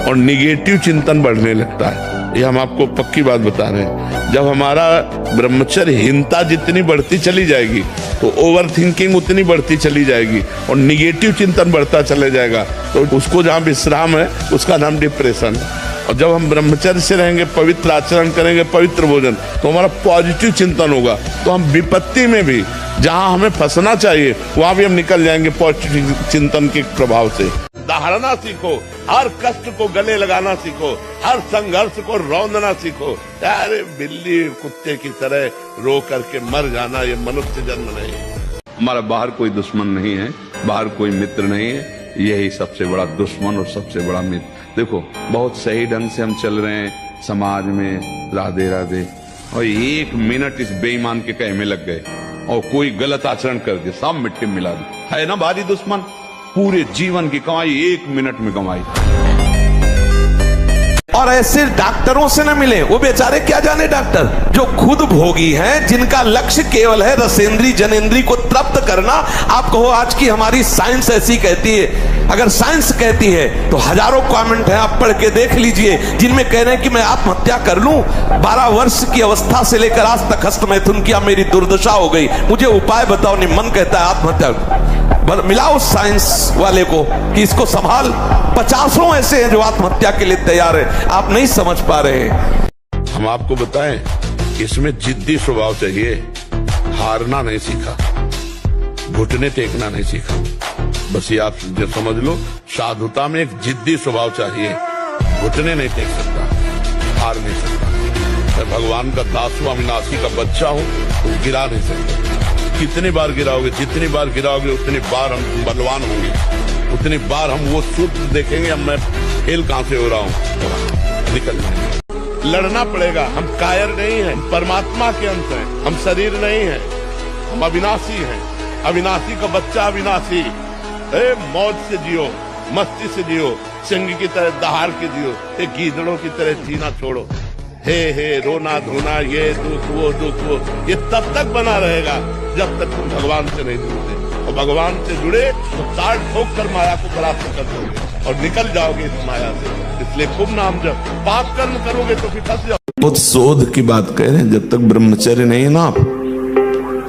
और निगेटिव चिंतन बढ़ने लगता है। ये हम आपको पक्की बात बता रहे हैं। जब हमारा ब्रह्मचर्यहीनता जितनी बढ़ती चली जाएगी तो ओवर थिंकिंग उतनी बढ़ती चली जाएगी और निगेटिव चिंतन बढ़ता चले जाएगा। तो उसको जहाँ विश्राम है उसका नाम डिप्रेशन है। और जब हम ब्रह्मचर्य से रहेंगे, पवित्र आचरण करेंगे, पवित्र भोजन, तो हमारा पॉजिटिव चिंतन होगा। तो हम विपत्ति में भी जहाँ हमें फंसना चाहिए वहां भी हम निकल जाएंगे पॉजिटिव चिंतन के प्रभाव से। दहाड़ना सीखो, हर कष्ट को गले लगाना सीखो, हर संघर्ष को रौंदना सीखो। अरे बिल्ली कुत्ते की तरह रो करके मर जाना ये मनुष्य जन्म नहीं। हमारा बाहर कोई दुश्मन नहीं है, बाहर कोई मित्र नहीं है, यही सबसे बड़ा दुश्मन और सबसे बड़ा मित्र। देखो बहुत सही ढंग से हम चल रहे हैं समाज में, राधे राधे, और 1 मिनट इस बेईमान के कहे में लग गए और कोई गलत आचरण कर दिया, सब मिट्टी में मिला दी। है ना भारी दुश्मन, पूरे जीवन की कमाई 1 मिनट में कमाई। और ऐसे डॉक्टरों से न मिले, वो बेचारे क्या जाने डॉक्टर जो खुद भोगी हैं, जिनका लक्ष्य केवल है रसेंद्री जनेंद्री को तृप्त करना। आप कहो आज की हमारी साइंस ऐसी कहती है, अगर साइंस कहती है तो हजारों कमेंट हैं, आप पढ़ के देख लीजिए, जिनमें कह रहे हैं कि मैं आत्महत्या कर लूं। 12 वर्ष की अवस्था से लेकर आज तक हस्तमैथुन किया, मेरी दुर्दशा हो गई, मुझे उपाय बताओ। नहीं, मन कहता है आत्महत्या। मिलाओ साइंस वाले को कि इसको संभाल। 50 ऐसे हैं जो आत्महत्या के लिए तैयार है, आप नहीं समझ पा रहे हैं। हम आपको बताएं, इसमें जिद्दी स्वभाव चाहिए, हारना नहीं सीखा, घुटने टेकना नहीं सीखा। बस ये आप जो समझ लो, साधुता में एक जिद्दी स्वभाव चाहिए। घुटने नहीं टेक सकता, हार नहीं सकता। मैं भगवान का दास हूं, अविनाशी का बच्चा हूं, तो गिरा नहीं सकता। कितनी बार गिराओगे, जितनी बार गिराओगे उतनी बार हम बलवान होंगे, उतनी बार हम वो सूत्र देखेंगे, अब मैं फेल कहां से हो रहा हूं, निकल जाएंगे। लड़ना पड़ेगा, हम कायर नहीं हैं, परमात्मा के अंश हैं, हम शरीर नहीं हैं, हम अविनाशी हैं। अविनाशी का बच्चा अविनाशी। मौज से जियो, मस्ती से जियो, सिंह की तरह दहाड़ के जियो, गीदड़ों की तरह जीना छोड़ो। हे रोना धोना, ये दुख वो, ये तब तक बना रहेगा जब तक तुम भगवान से नहीं जुड़ते। और भगवान से जुड़े तो ताड़ ठोक कर माया को प्राप्त कर दोगे और निकल जाओगे इस माया से। इसलिए खूब नाम जब पाप कर्म करोगे तो फिर फंस जाओगे। बहुत शोध की बात कह रहे हैं, जब तक ब्रह्मचर्य नहीं है ना, आप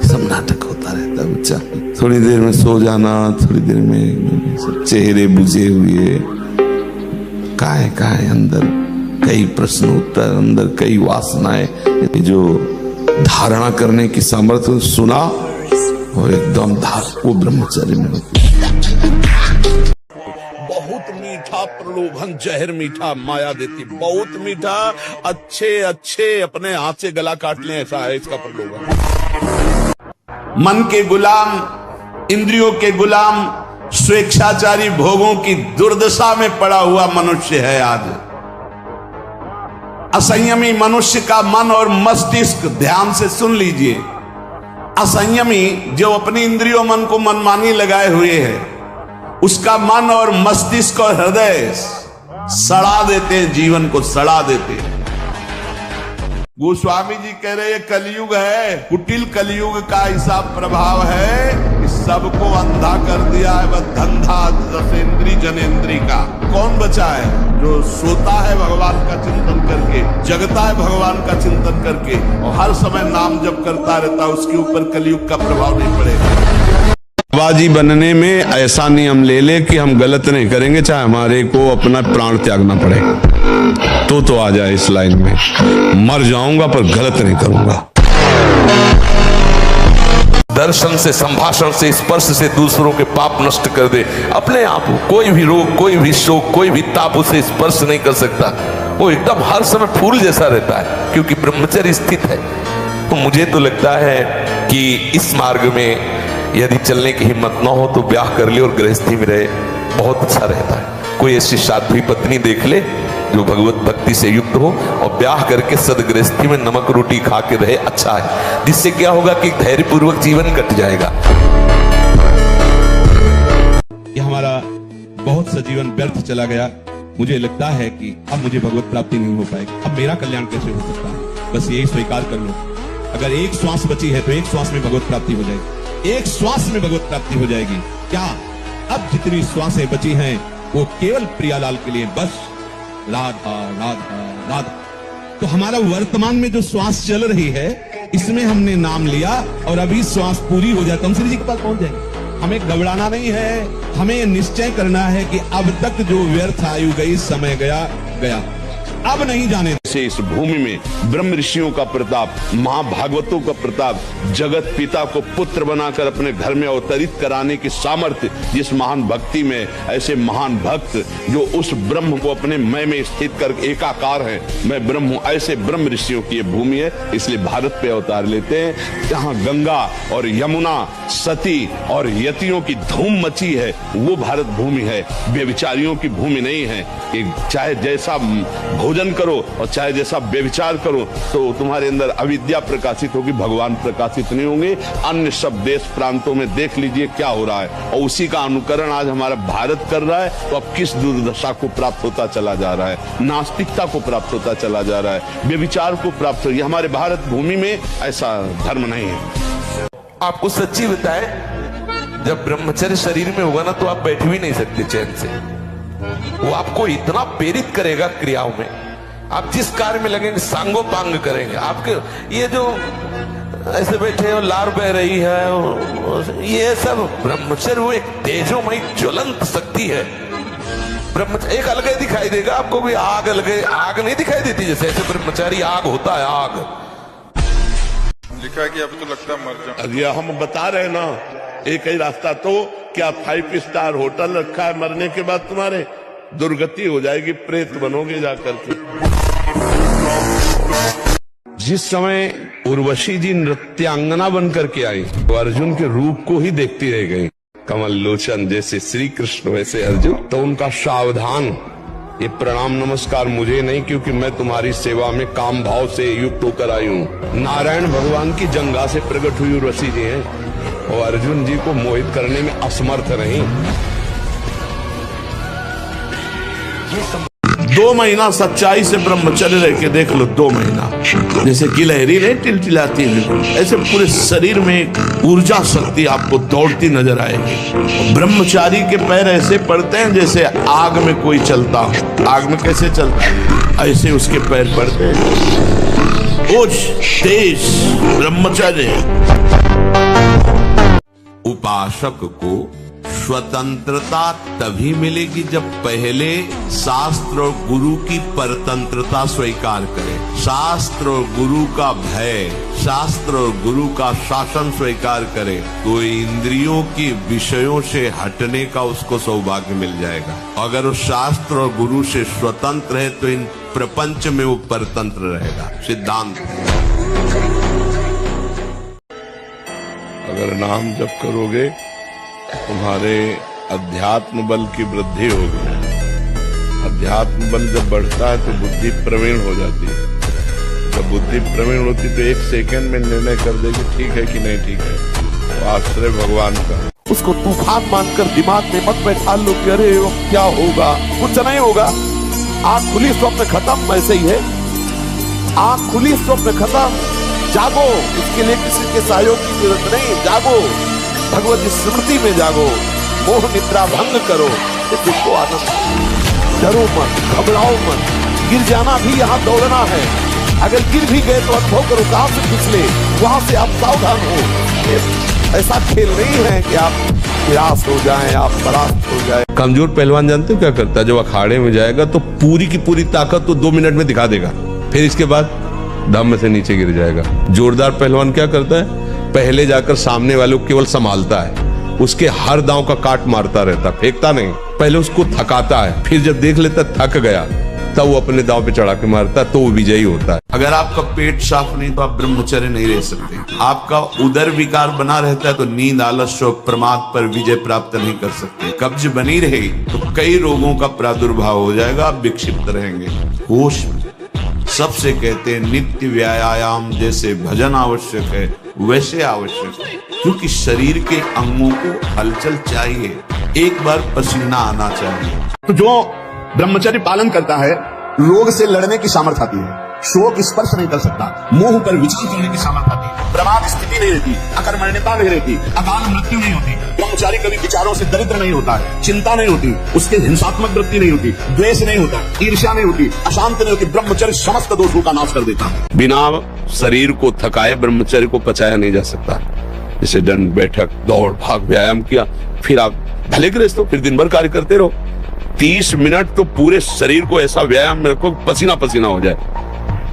सब नाटक होता रहता है बच्चा। थोड़ी देर में सो जाना, थोड़ी देर में चेहरे बुझे हुए, काहे अंदर कई प्रश्न उत्तर, अंदर कई वासनाएं, जो धारणा करने की सामर्थ्य सुना और एकदम वो ब्रह्मचर्य में होती है। बहुत मीठा प्रलोभन जहर मीठा माया देती, बहुत मीठा, अच्छे अपने हाथ से गला काट लें, ऐसा है इसका प्रलोभन। मन के गुलाम, इंद्रियों के गुलाम, स्वेच्छाचारी भोगों की दुर्दशा में पड़ा हुआ मनुष्य है आज। असंयमी मनुष्य का मन और मस्तिष्क, ध्यान से सुन लीजिए, असंयमी जो अपनी इंद्रियों मन को मनमानी लगाए हुए है, उसका मन और मस्तिष्क और हृदय सड़ा देते हैं, जीवन को सड़ा देते हैं। गोस्वामी जी कह रहे हैं कलयुग है, कुटिल कलयुग का ऐसा प्रभाव है कि सबको अंधा कर दिया है, वह धंधा रसेंद्री जनेंद्री का। कौन बचा है? जो सोता है भगवान का चिंतन करके, जगता है भगवान का चिंतन करके और हर समय नाम जप करता रहता है, उसके ऊपर कलयुग का प्रभाव नहीं पड़ेगा। बाजी बनने में ऐसा नियम ले ले कि हम गलत नहीं करेंगे, चाहे हमारे को अपना प्राण त्यागना पड़े, तो आ जाए इस लाइन में। मर जाऊंगा पर गलत नहीं करूंगा। दर्शन से, संभाषण से, स्पर्श से दूसरों के पाप नष्ट कर दे। अपने आप कोई भी रोग, कोई भी शोक, कोई भी ताप उसे स्पर्श नहीं कर सकता। वो एकदम हर समय फूल जैसा रहता है, क्योंकि ब्रह्मचर्य स्थित है। तो मुझे तो लगता है कि इस मार्ग में यदि चलने की हिम्मत न हो तो ब्याह कर ले और गृहस्थी में रहे, बहुत अच्छा रहता है। कोई ऐसी साध्वी पत्नी देख ले जो भगवत भक्ति से युक्त हो और ब्याह करके सदगृहस्थी में नमक रोटी खा के रहे, अच्छा है। जिससे क्या होगा कि धैर्यपूर्वक जीवन कट जाएगा। ये हमारा बहुत सा जीवन व्यर्थ चला गया। मुझे लगता है कि अब मुझे भगवत प्राप्ति नहीं हो पाएगी, अब मेरा कल्याण कैसे हो सकता है। बस यही स्वीकार कर लो, अगर एक श्वास बची है तो एक श्वास में भगवत प्राप्ति हो जाएगी, एक श्वास में भगवत प्राप्ति हो जाएगी। क्या अब जितनी श्वासें बची हैं वो केवल प्रियालाल के लिए, बस राधा राधा राधा। तो हमारा वर्तमान में जो श्वास चल रही है, इसमें हमने नाम लिया और अभी श्वास पूरी हो जाए तो हम श्री जी के पास पहुंच जाएंगे। हमें घबराना नहीं है, हमें निश्चय करना है कि अब तक जो व्यर्थ आयु गई, समय गया, अब नहीं जाने से इस भूमि में ब्रह्म ऋषियों का प्रताप, महाभागवतों का प्रताप, जगत पिता को पुत्र बनाकर अपने घर में अवतरित कराने की सामर्थ्य जिस महान भक्ति में, ऐसे महान भक्त जो उस ब्रह्म को अपने मैं में स्थित कर एकाकार है, मैं ब्रह्म हूं, ऐसे ब्रह्म ऋषियों की ये भूमि है। इसलिए भारत पे अवतार लेते हैं। जहाँ गंगा और यमुना, सती और यतियों की धूम मची है, वो भारत भूमि है, व्यभिचारियों की भूमि नहीं है। कि चाहे जैसा भोजन करो और चाहे जैसा व्यभिचार करो, तो तुम्हारे अंदर अविद्या प्रकाशित होगी, भगवान प्रकाशित नहीं होंगे। अन्य सब देश प्रांतों में देख लीजिए क्या हो रहा है, और उसी का अनुकरण आज हमारा भारत कर रहा है। तो अब किस दुर्दशा को प्राप्त होता चला जा रहा है, नास्तिकता को प्राप्त होता चला जा रहा है, व्यभिचार को प्राप्त हो। हमारे भारत भूमि में ऐसा धर्म नहीं है। आपको सच्ची बताए, जब ब्रह्मचर्य शरीर में होगा ना, तो आप बैठ भी नहीं सकते चैन से। वो आपको इतना प्रेरित करेगा क्रियाओं में, आप जिस कार्य में लगेंगे सांगो पांग करेंगे। आपके ये जो ऐसे बैठे हो, लार बह रही है, ये सब ब्रह्मचर्य वो एक तेजोमयी ज्वलंत शक्ति है। ब्रह्मचर्य एक अलग दिखाई देगा आपको, भी आग अलग, आग नहीं दिखाई देती जैसे ऐसे ब्रह्मचारी आग होता है। आग लिखा है कि अब तो लगता है मर जाऊं। अरे हम बता रहे ना, एक ही रास्ता, तो क्या 5 स्टार होटल रखा है, मरने के बाद तुम्हारे दुर्गति हो जाएगी, प्रेत बनोगे जाकर के। जिस समय उर्वशी जी नृत्यांगना बनकर के आई, तो अर्जुन के रूप को ही देखती रह गई। कमल लोचन जैसे श्री कृष्ण वैसे अर्जुन। तो उनका सावधान, ये प्रणाम नमस्कार मुझे नहीं, क्योंकि मैं तुम्हारी सेवा में काम भाव से युक्त होकर आई हूँ। नारायण भगवान की जंगा से प्रकट हुई उर्वशी जी हैं, और अर्जुन जी को मोहित करने में असमर्थ नहीं। 2 महीना सच्चाई से ब्रह्मचर्य रह के देख लो, 2 महीना। जैसे गिलहरी नहीं टिलटिलाती है, ऐसे पूरे शरीर में ऊर्जा शक्ति आपको दौड़ती नजर आएगी। ब्रह्मचारी के पैर ऐसे पड़ते हैं जैसे आग में कोई चलता हो। आग में कैसे चलता है, ऐसे उसके पैर पड़ते हैं। ओज तेज ब्रह्मचर्य। उपासक को स्वतंत्रता तभी मिलेगी जब पहले शास्त्र और गुरु की परतंत्रता स्वीकार करे। शास्त्र और गुरु का भय, शास्त्र और गुरु का शासन स्वीकार करे, तो इंद्रियों के विषयों से हटने का उसको सौभाग्य मिल जाएगा। अगर वो शास्त्र और गुरु से स्वतंत्र है, तो इन प्रपंच में वो परतंत्र रहेगा। सिद्धांत। अगर नाम जप करोगे, तुम्हारे अध्यात्म बल की वृद्धि होगी। अध्यात्म बल जब बढ़ता है तो बुद्धि प्रवीण हो जाती है। जब बुद्धि प्रवीण होती तो 1 सेकंड में निर्णय कर देगी ठीक है कि नहीं ठीक है। तो आश्रय भगवान का। उसको तूफान मानकर दिमाग में मत बैठा लो कि अरे वो क्या होगा, कुछ नहीं होगा। आंख खुली स्वप्न खत्म, ऐसे ही है। आंख खुली स्वप्न खत्म, जागो। इसके लिए किसी के सहयोग की जरूरत नहीं, जागो, भगवत स्मृति में जागो, मोह निद्रा भंग करो, देखो आनंद। डरो मत, घबराओ मत, गिर जाना भी यहाँ दौड़ना है। अगर गिर भी गए तो अनुभव करो कहां से फिसले, वहां से आप सावधान हो। ऐसा खेल नहीं है कि आप निराश हो जाएं, आप परास्त हो जाएं। कमजोर पहलवान जानते हो क्या करता है? जब अखाड़े में जाएगा तो पूरी की पूरी ताकत तो 2 मिनट में दिखा देगा, फिर इसके बाद दम से नीचे गिर जाएगा। जोरदार पहलवान क्या करता है? पहले जाकर सामने वाले को केवल संभालता है, उसके हर दांव का काट मारता रहता, फेंकता नहीं। पहले उसको थकाता है, फिर जब देख लेता थक गया, तब वो अपने दांव पे चढ़ा के मारता है, तो वो विजयी होता है। अगर आपका पेट साफ नहीं तो आप ब्रह्मचर्य नहीं रह सकते। आपका उदर विकार बना रहता है तो नींद, आलस, शोक, प्रमाद पर विजय प्राप्त नहीं कर सकते। कब्ज बनी रही तो कई रोगों का प्रादुर्भाव हो जाएगा, आप विक्षिप्त रहेंगे। होश सबसे कहते हैं नित्य व्यायाम जैसे भजन आवश्यक है वैसे आवश्यक है, क्योंकि शरीर के अंगों को हलचल चाहिए, एक बार पसीना आना चाहिए। तो जो ब्रह्मचर्य पालन करता है, रोग से लड़ने की सामर्थ्य आती है, शोक स्पर्श नहीं कर सकता, मोह पर विचार करने की सामर्थ्य आती है। प्रमाद स्थिति नहीं रहती, अकर्मण्यता नहीं रहती, अकाल मृत्यु नहीं होती, ब्रह्मचारी कभी विचारों से दरिद्र नहीं होता है, चिंता नहीं होती, उसके हिंसात्मक वृत्ति नहीं होती, द्वेष नहीं होता, ईर्ष्या नहीं होती, अशांत नहीं होती। ब्रह्मचर्य समस्त दोषों का नाश कर देता है। बिना शरीर को थकाए ब्रह्मचर्य को पचाया नहीं जा सकता। जैसे दंड बैठक दौड़ भाग व्यायाम किया, फिर आप भले गृहस्थ हो, फिर दिन भर कार्य करते रहो। 30 मिनट तो पूरे शरीर को ऐसा व्यायाम में रखो पसीना पसीना हो जाए।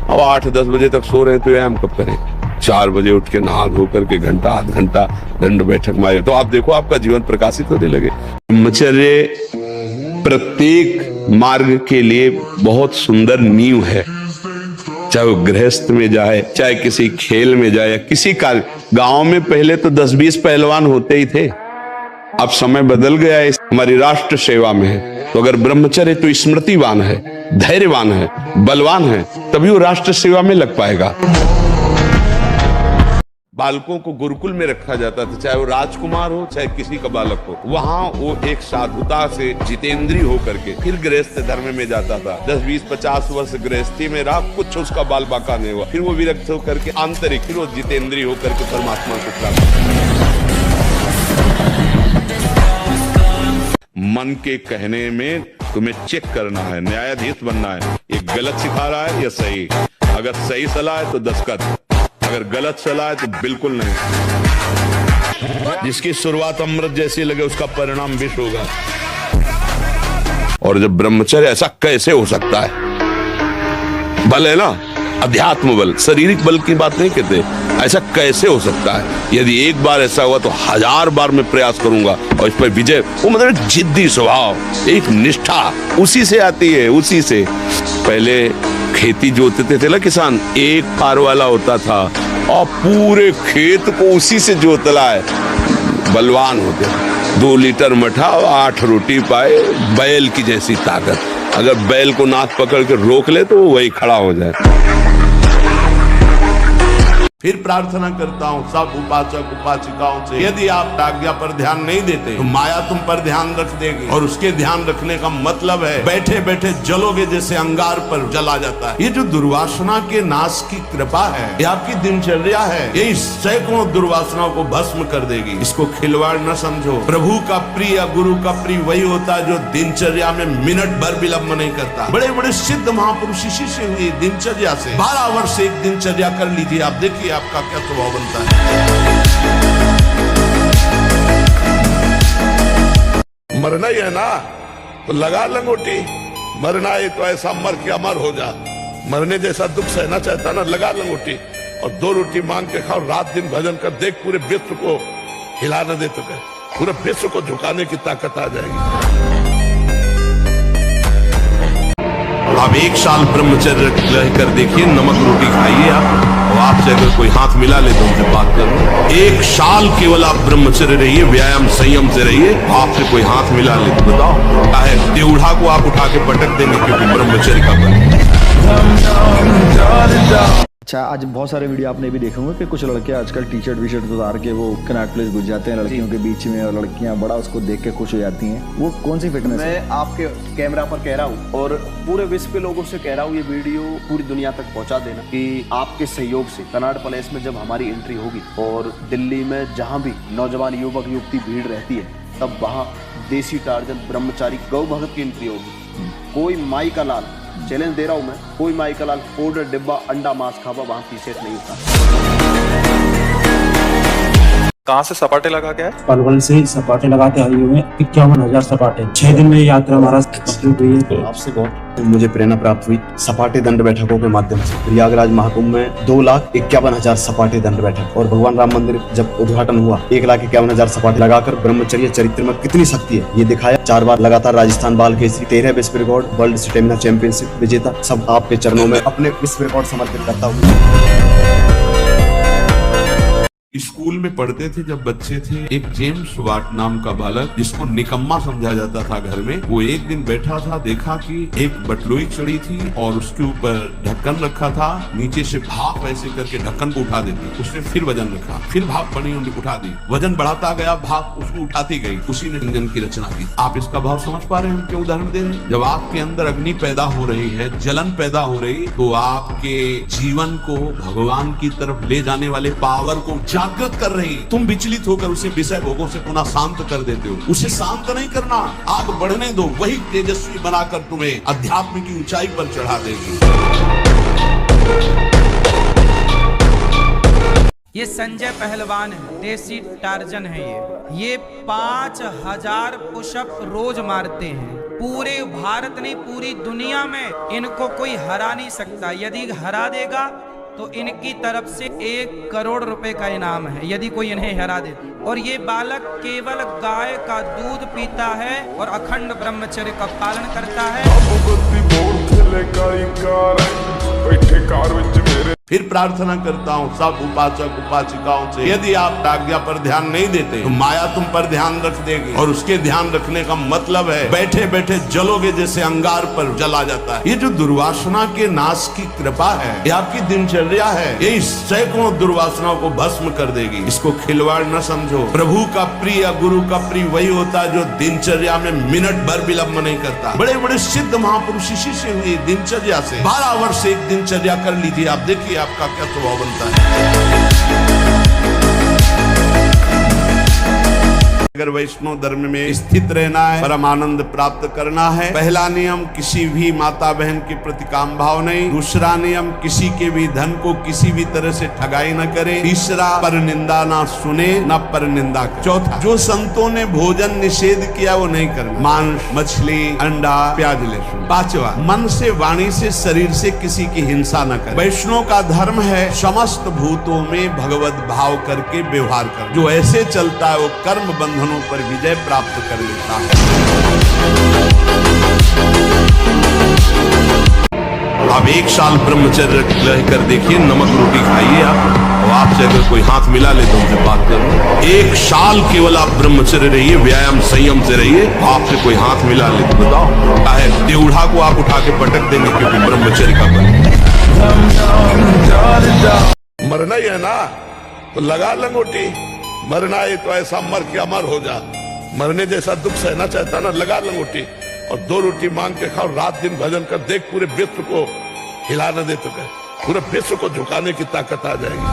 अब 8-10 बजे तक सो रहे हैं तो व्यायाम कब करें? 4 बजे उठ के नहा धो करके घंटा आध घंटा दंड बैठक मारे तो आप देखो आपका जीवन प्रकाशित होने लगे। ब्रह्मचर्य प्रत्येक मार्ग के लिए बहुत सुंदर नींव है, चाहे वो गृहस्थ में जाए, चाहे किसी खेल में जाए या किसी कार्य। गांव में पहले तो 10-20 पहलवान होते ही थे, अब समय बदल गया है, हमारी राष्ट्र सेवा में है। तो अगर ब्रह्मचर्य तो स्मृतिवान है, धैर्यवान है, बलवान है, तभी वो राष्ट्र सेवा में लग पाएगा। बालकों को गुरुकुल में रखा जाता था, चाहे वो राजकुमार हो चाहे किसी का बालक हो। वहां वो एक साधुता से जितेंद्रीय होकर के फिर गृहस्थ धर्म में जाता था। 10-20-50 वर्ष गृहस्थी में रहा, कुछ उसका बाल बाका नहीं हुआ, फिर वो विरक्त होकर के आंतरिक, फिर वो जितेंद्रीय होकर के परमात्मा को प्राप्त। मन के कहने में तुम्हें चेक करना है, न्यायाधीश बनना है, ये गलत सिखा रहा है या सही। अगर सही सलाह है तो दस्तखत, अगर गलत सलाह है तो बिल्कुल नहीं। जिसकी शुरुआत अमृत जैसी लगे उसका परिणाम विष होगा। और जब ब्रह्मचर्य, ऐसा कैसे हो सकता है? बल है ना, अध्यात्म बल, शारीरिक बल की बात नहीं कहते। ऐसा कैसे हो सकता है? यदि एक बार ऐसा हुआ तो 1000 बार मैं प्रयास करूंगा और इस पर विजय। वो मतलब एक जिद्दी स्वभाव, एक निष्ठा उसी से आती है, उसी से। पहले खेती जोतते थे ना किसान, एक फार वाला होता था और पूरे खेत को उसी से जोतला है, बलवान होते। 2 लीटर मठा और 8 रोटी पाए, बैल की जैसी ताकत। अगर बैल को नाक पकड़ के रोक ले तो वो वही खड़ा हो जाए। फिर प्रार्थना करता हूँ सब उपासक उपासिकाओं से, यदि आप आज्ञा पर ध्यान नहीं देते तो माया तुम पर ध्यान रख देगी, और उसके ध्यान रखने का मतलब है बैठे बैठे जलोगे जैसे अंगार पर जला जाता है। ये जो दुर्वासना के नाश की कृपा है, ये आपकी दिनचर्या है, ये सैकड़ों दुर्वासनाओं को भस्म कर देगी। इसको खिलवाड़ न समझो। प्रभु का प्रिय, गुरु का प्रिय वही होता है जो दिनचर्या में मिनट भर विलंब नहीं करता। बड़े बड़े सिद्ध महापुरुष इसी से हुए, दिनचर्या से। 12 वर्ष एक दिनचर्या कर लीजिए, आप देखिए आपका क्या स्वभाव बनता है। मरना ही है ना तो लगा लंगोटी। मरना है तो ऐसा मर के अमर हो जा। मरने जैसा दुख सहना चाहता ना, लगा लंगोटी और 2 रोटी मांग के खाओ, रात दिन भजन कर। देख पूरे विश्व को हिला न दे तो पूरे विश्व को झुकाने की ताकत आ जाएगी। आप 1 साल ब्रह्मचर्य रहकर देखिए, नमक रोटी खाइए आप, और आपसे अगर कोई हाथ मिला ले तो उनसे बात करो। 1 साल केवल आप ब्रह्मचर्य रहिए, व्यायाम संयम से रहिए, आपसे कोई हाथ मिला ले तो बताओ, चाहे देवढ़ा को आप उठा के पटक देंगे, क्योंकि ब्रह्मचर्य का बल। अच्छा, आज बहुत सारे वीडियो आपने भी देखे होंगे कि कुछ लड़के आजकल टी शर्ट उतार के वो कनॉट प्लेस घुस जाते हैं लड़कियों के बीच में, और लड़कियां बड़ा उसको देख के खुश हो जाती हैं। वो कौन सी फिटनेस है? मैं आपके कैमरा पर कह रहा हूँ और पूरे विश्व के लोगों से कह रहा हूँ, ये वीडियो पूरी दुनिया तक पहुँचा देना कि आपके सहयोग से कनॉट प्लेस में जब हमारी एंट्री होगी और दिल्ली में जहाँ भी नौजवान युवक युवती भीड़ रहती है, तब वहाँ देसी टार्जन ब्रह्मचारी गौ भगत की एंट्री होगी। कोई माई का लाल, चैलेंज दे रहा हूं मैं, कोई माई का लाल पाउडर डिब्बा अंडा मांस खावा वहां टी-शर्ट नहीं होता। कहाँ से सपाटे लगा के आए? पलवल से सपाटे लगाते आए हुए 51,000 सपाटे। 6 दिन में यात्रा हमारा कंप्लीट हुई है। आपसे बहुत मुझे प्रेरणा प्राप्त हुई सपाटे दंड बैठकों के माध्यम से। प्रयागराज महाकुंभ में 2,51,000 सपाटे दंड बैठक, और भगवान राम मंदिर जब उद्घाटन हुआ 1,51,000 सपाटे लगाकर ब्रह्मचर्य चरित्र में कितनी शक्ति है ये दिखाया। 4 बार लगातार राजस्थान बाल केसरी, 13 विश्व रिकॉर्ड, वर्ल्ड स्टेमिना चैंपियनशिप विजेता, सब आपके चरणों में अपने विश्व रिकॉर्ड समर्पित करता हूँ। स्कूल में पढ़ते थे जब बच्चे थे, एक जेम्स वाट नाम का बालक जिसको निकम्मा समझा जाता था घर में, वो एक दिन बैठा था, देखा कि एक बटलोई चढ़ी थी और उसके ऊपर ढक्कन रखा था, नीचे से भाप ऐसे करके ढक्कन को उठा देती, उसने फिर वजन रखा, फिर भाप बनी उठा दी, वजन बढ़ाता गया, भाप उसको उठाती गई, उसी ने इंजन की रचना की। आप इसका भाव समझ पा रहे हैं, हम क्यों उदाहरण दे रहे हैं? जब आपके अंदर अग्नि पैदा हो रही है, जलन पैदा हो रही, तो आपके जीवन को भगवान की तरफ ले जाने वाले पावर को जागृत कर रही, तुम विचलित होकर उसे विषय भोगों से पुनः शांत कर देते हो। उसे शांत नहीं करना, आग बढ़ने दो, वही तेजस्वी बनाकर तुम्हें अध्यात्म की ऊंचाई पर चढ़ा देगी। ये संजय पहलवान है, देसी टार्जन है। ये 5000 पुशअप रोज मारते हैं। पूरे भारत नहीं, पूरी दुनिया में इनको कोई हरा नहीं सकता। यदि हरा देगा तो इनकी तरफ से 1 करोड़ रुपए का इनाम है, यदि कोई इन्हें हरा दे। और ये बालक केवल गाय का दूध पीता है और अखंड ब्रह्मचर्य का पालन करता है। फिर प्रार्थना करता हूँ सब उपासक उपासिकाओं से, यदि आप आज्ञा पर ध्यान नहीं देते तो माया तुम पर ध्यान रख देगी, और उसके ध्यान रखने का मतलब है बैठे बैठे जलोगे जैसे अंगार पर जला जाता है। ये जो दुर्वासना के नाश की कृपा है, ये आपकी दिनचर्या है, ये सैकड़ों दुर्वासनाओं को भस्म कर देगी। इसको खिलवाड़ न समझो। प्रभु का प्रिय, गुरु का प्रिय वही होता है जो दिनचर्या में मिनट भर विलंब नहीं करता। बड़े बड़े सिद्ध महापुरुष इसी से हुए, दिनचर्या से। 12 वर्ष एक दिनचर्या कर लीजिए, आप देखिए आपका क्या स्वभाव बनता है। अगर वैष्णव धर्म में स्थित रहना है, परम आनंद प्राप्त करना है, पहला नियम किसी भी माता बहन के प्रति काम भाव नहीं। दूसरा नियम किसी के भी धन को किसी भी तरह से ठगाई न करे। तीसरा पर निंदा ना सुने न पर निंदा करे। चौथा जो संतों ने भोजन निषेध किया वो नहीं करना, मांस मछली अंडा प्याज लहसुन। पांचवा मन से वाणी से शरीर से किसी की हिंसा न करे। वैष्णव का धर्म है समस्त भूतों में भगवत भाव करके व्यवहार कर। जो ऐसे चलता है वो कर्म बंधन पर विजय प्राप्त कर लेता है। आप 1 साल ब्रह्मचर्य रहकर देखिए, नमक रोटी खाइए आप, और आपसे अगर कोई हाथ मिला ले तो उनसे बात करो। 1 साल केवल आप ब्रह्मचर्य रहिए, व्यायाम संयम से रहिए, आपसे कोई हाथ मिला ले तो बताओ, चाहे देवढ़ा को आप उठा के पटक देंगे, क्योंकि ब्रह्मचर्य का बल। मरना ही है ना तो लगा लंगोटी, मरना है तो ऐसा मर के अमर हो जा। मरने जैसा दुख सहना चाहता ना, लगा लंगोटी और 2 रोटी मांग के खाओ, रात दिन भजन कर, देख पूरे विश्व को हिला न दे तो पूरे विश्व को झुकाने की ताकत आ जाएगी।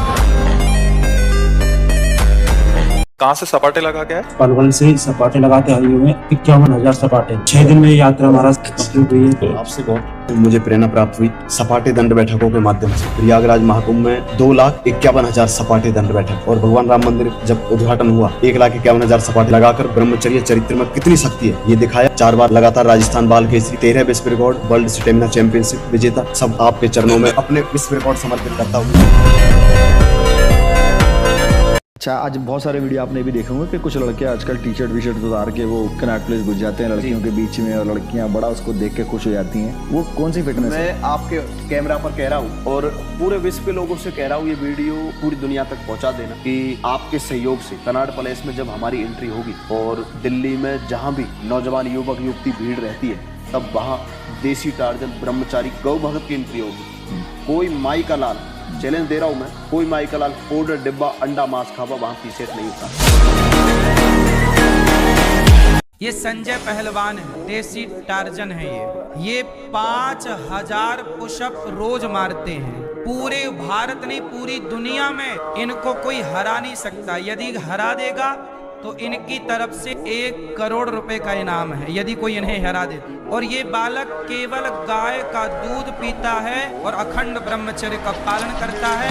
कहाँ से सपाटे लगा के आए? पलवल से सपाटे लगाते आए हुए 51,000 सपाटे। 6 दिन में ये यात्रा हमारा कंप्लीट हुई है। तो आपसे बहुत मुझे प्रेरणा प्राप्त हुई सपाटे दंड बैठकों के माध्यम से। प्रयागराज महाकुंभ में 2,51,000 सपाटे दंड बैठक, और भगवान राम मंदिर जब उद्घाटन हुआ 1,51,000 सपाटे लगाकर ब्रह्मचर्य चरित्र में कितनी शक्ति है ये दिखाया। 4 बार लगातार राजस्थान बाल केसरी, 13 विश्व रिकॉर्ड, वर्ल्ड स्टेमिना चैंपियनशिप विजेता, सब आपके चरणों में अपने विश्व रिकॉर्ड समर्पित करता हूँ। अच्छा, आज बहुत सारे वीडियो आपने भी देखे होंगे कि कुछ लड़के आजकल टी शर्ट वी-शर्ट उतार के वो कनॉट प्लेस घुस जाते हैं लड़कियों के बीच में, और लड़कियां बड़ा उसको देख के खुश हो जाती हैं। वो कौन सी फिटनेस है? मैं आपके कैमरा पर कह रहा हूँ और पूरे विश्व के लोगों से कह रहा हूँ, ये वीडियो पूरी दुनिया तक पहुंचा देना कि आपके सहयोग से कनॉट प्लेस में जब हमारी एंट्री होगी और दिल्ली में जहाँ भी नौजवान युवक युवती भीड़ रहती है, तब वहाँ देसी टार्जन ब्रह्मचारी गौ भगत की एंट्री होगी। कोई माई का लाल, चैलेंज दे रहा हूं मैं, कोई माई का लाल पाउडर डिब्बा अंडा मांस खावा वहां टी शर्ट नहीं होता। ये संजय पहलवान है, देसी टार्जन है। ये 5000 पुशअप रोज मारते हैं। पूरे भारत नहीं, पूरी दुनिया में इनको कोई हरा नहीं सकता। यदि हरा देगा तो इनकी तरफ से 1 करोड़ रुपए का इनाम है, यदि कोई इन्हें हरा दे। और ये बालक केवल गाय का दूध पीता है और अखंड ब्रह्मचर्य का पालन करता है।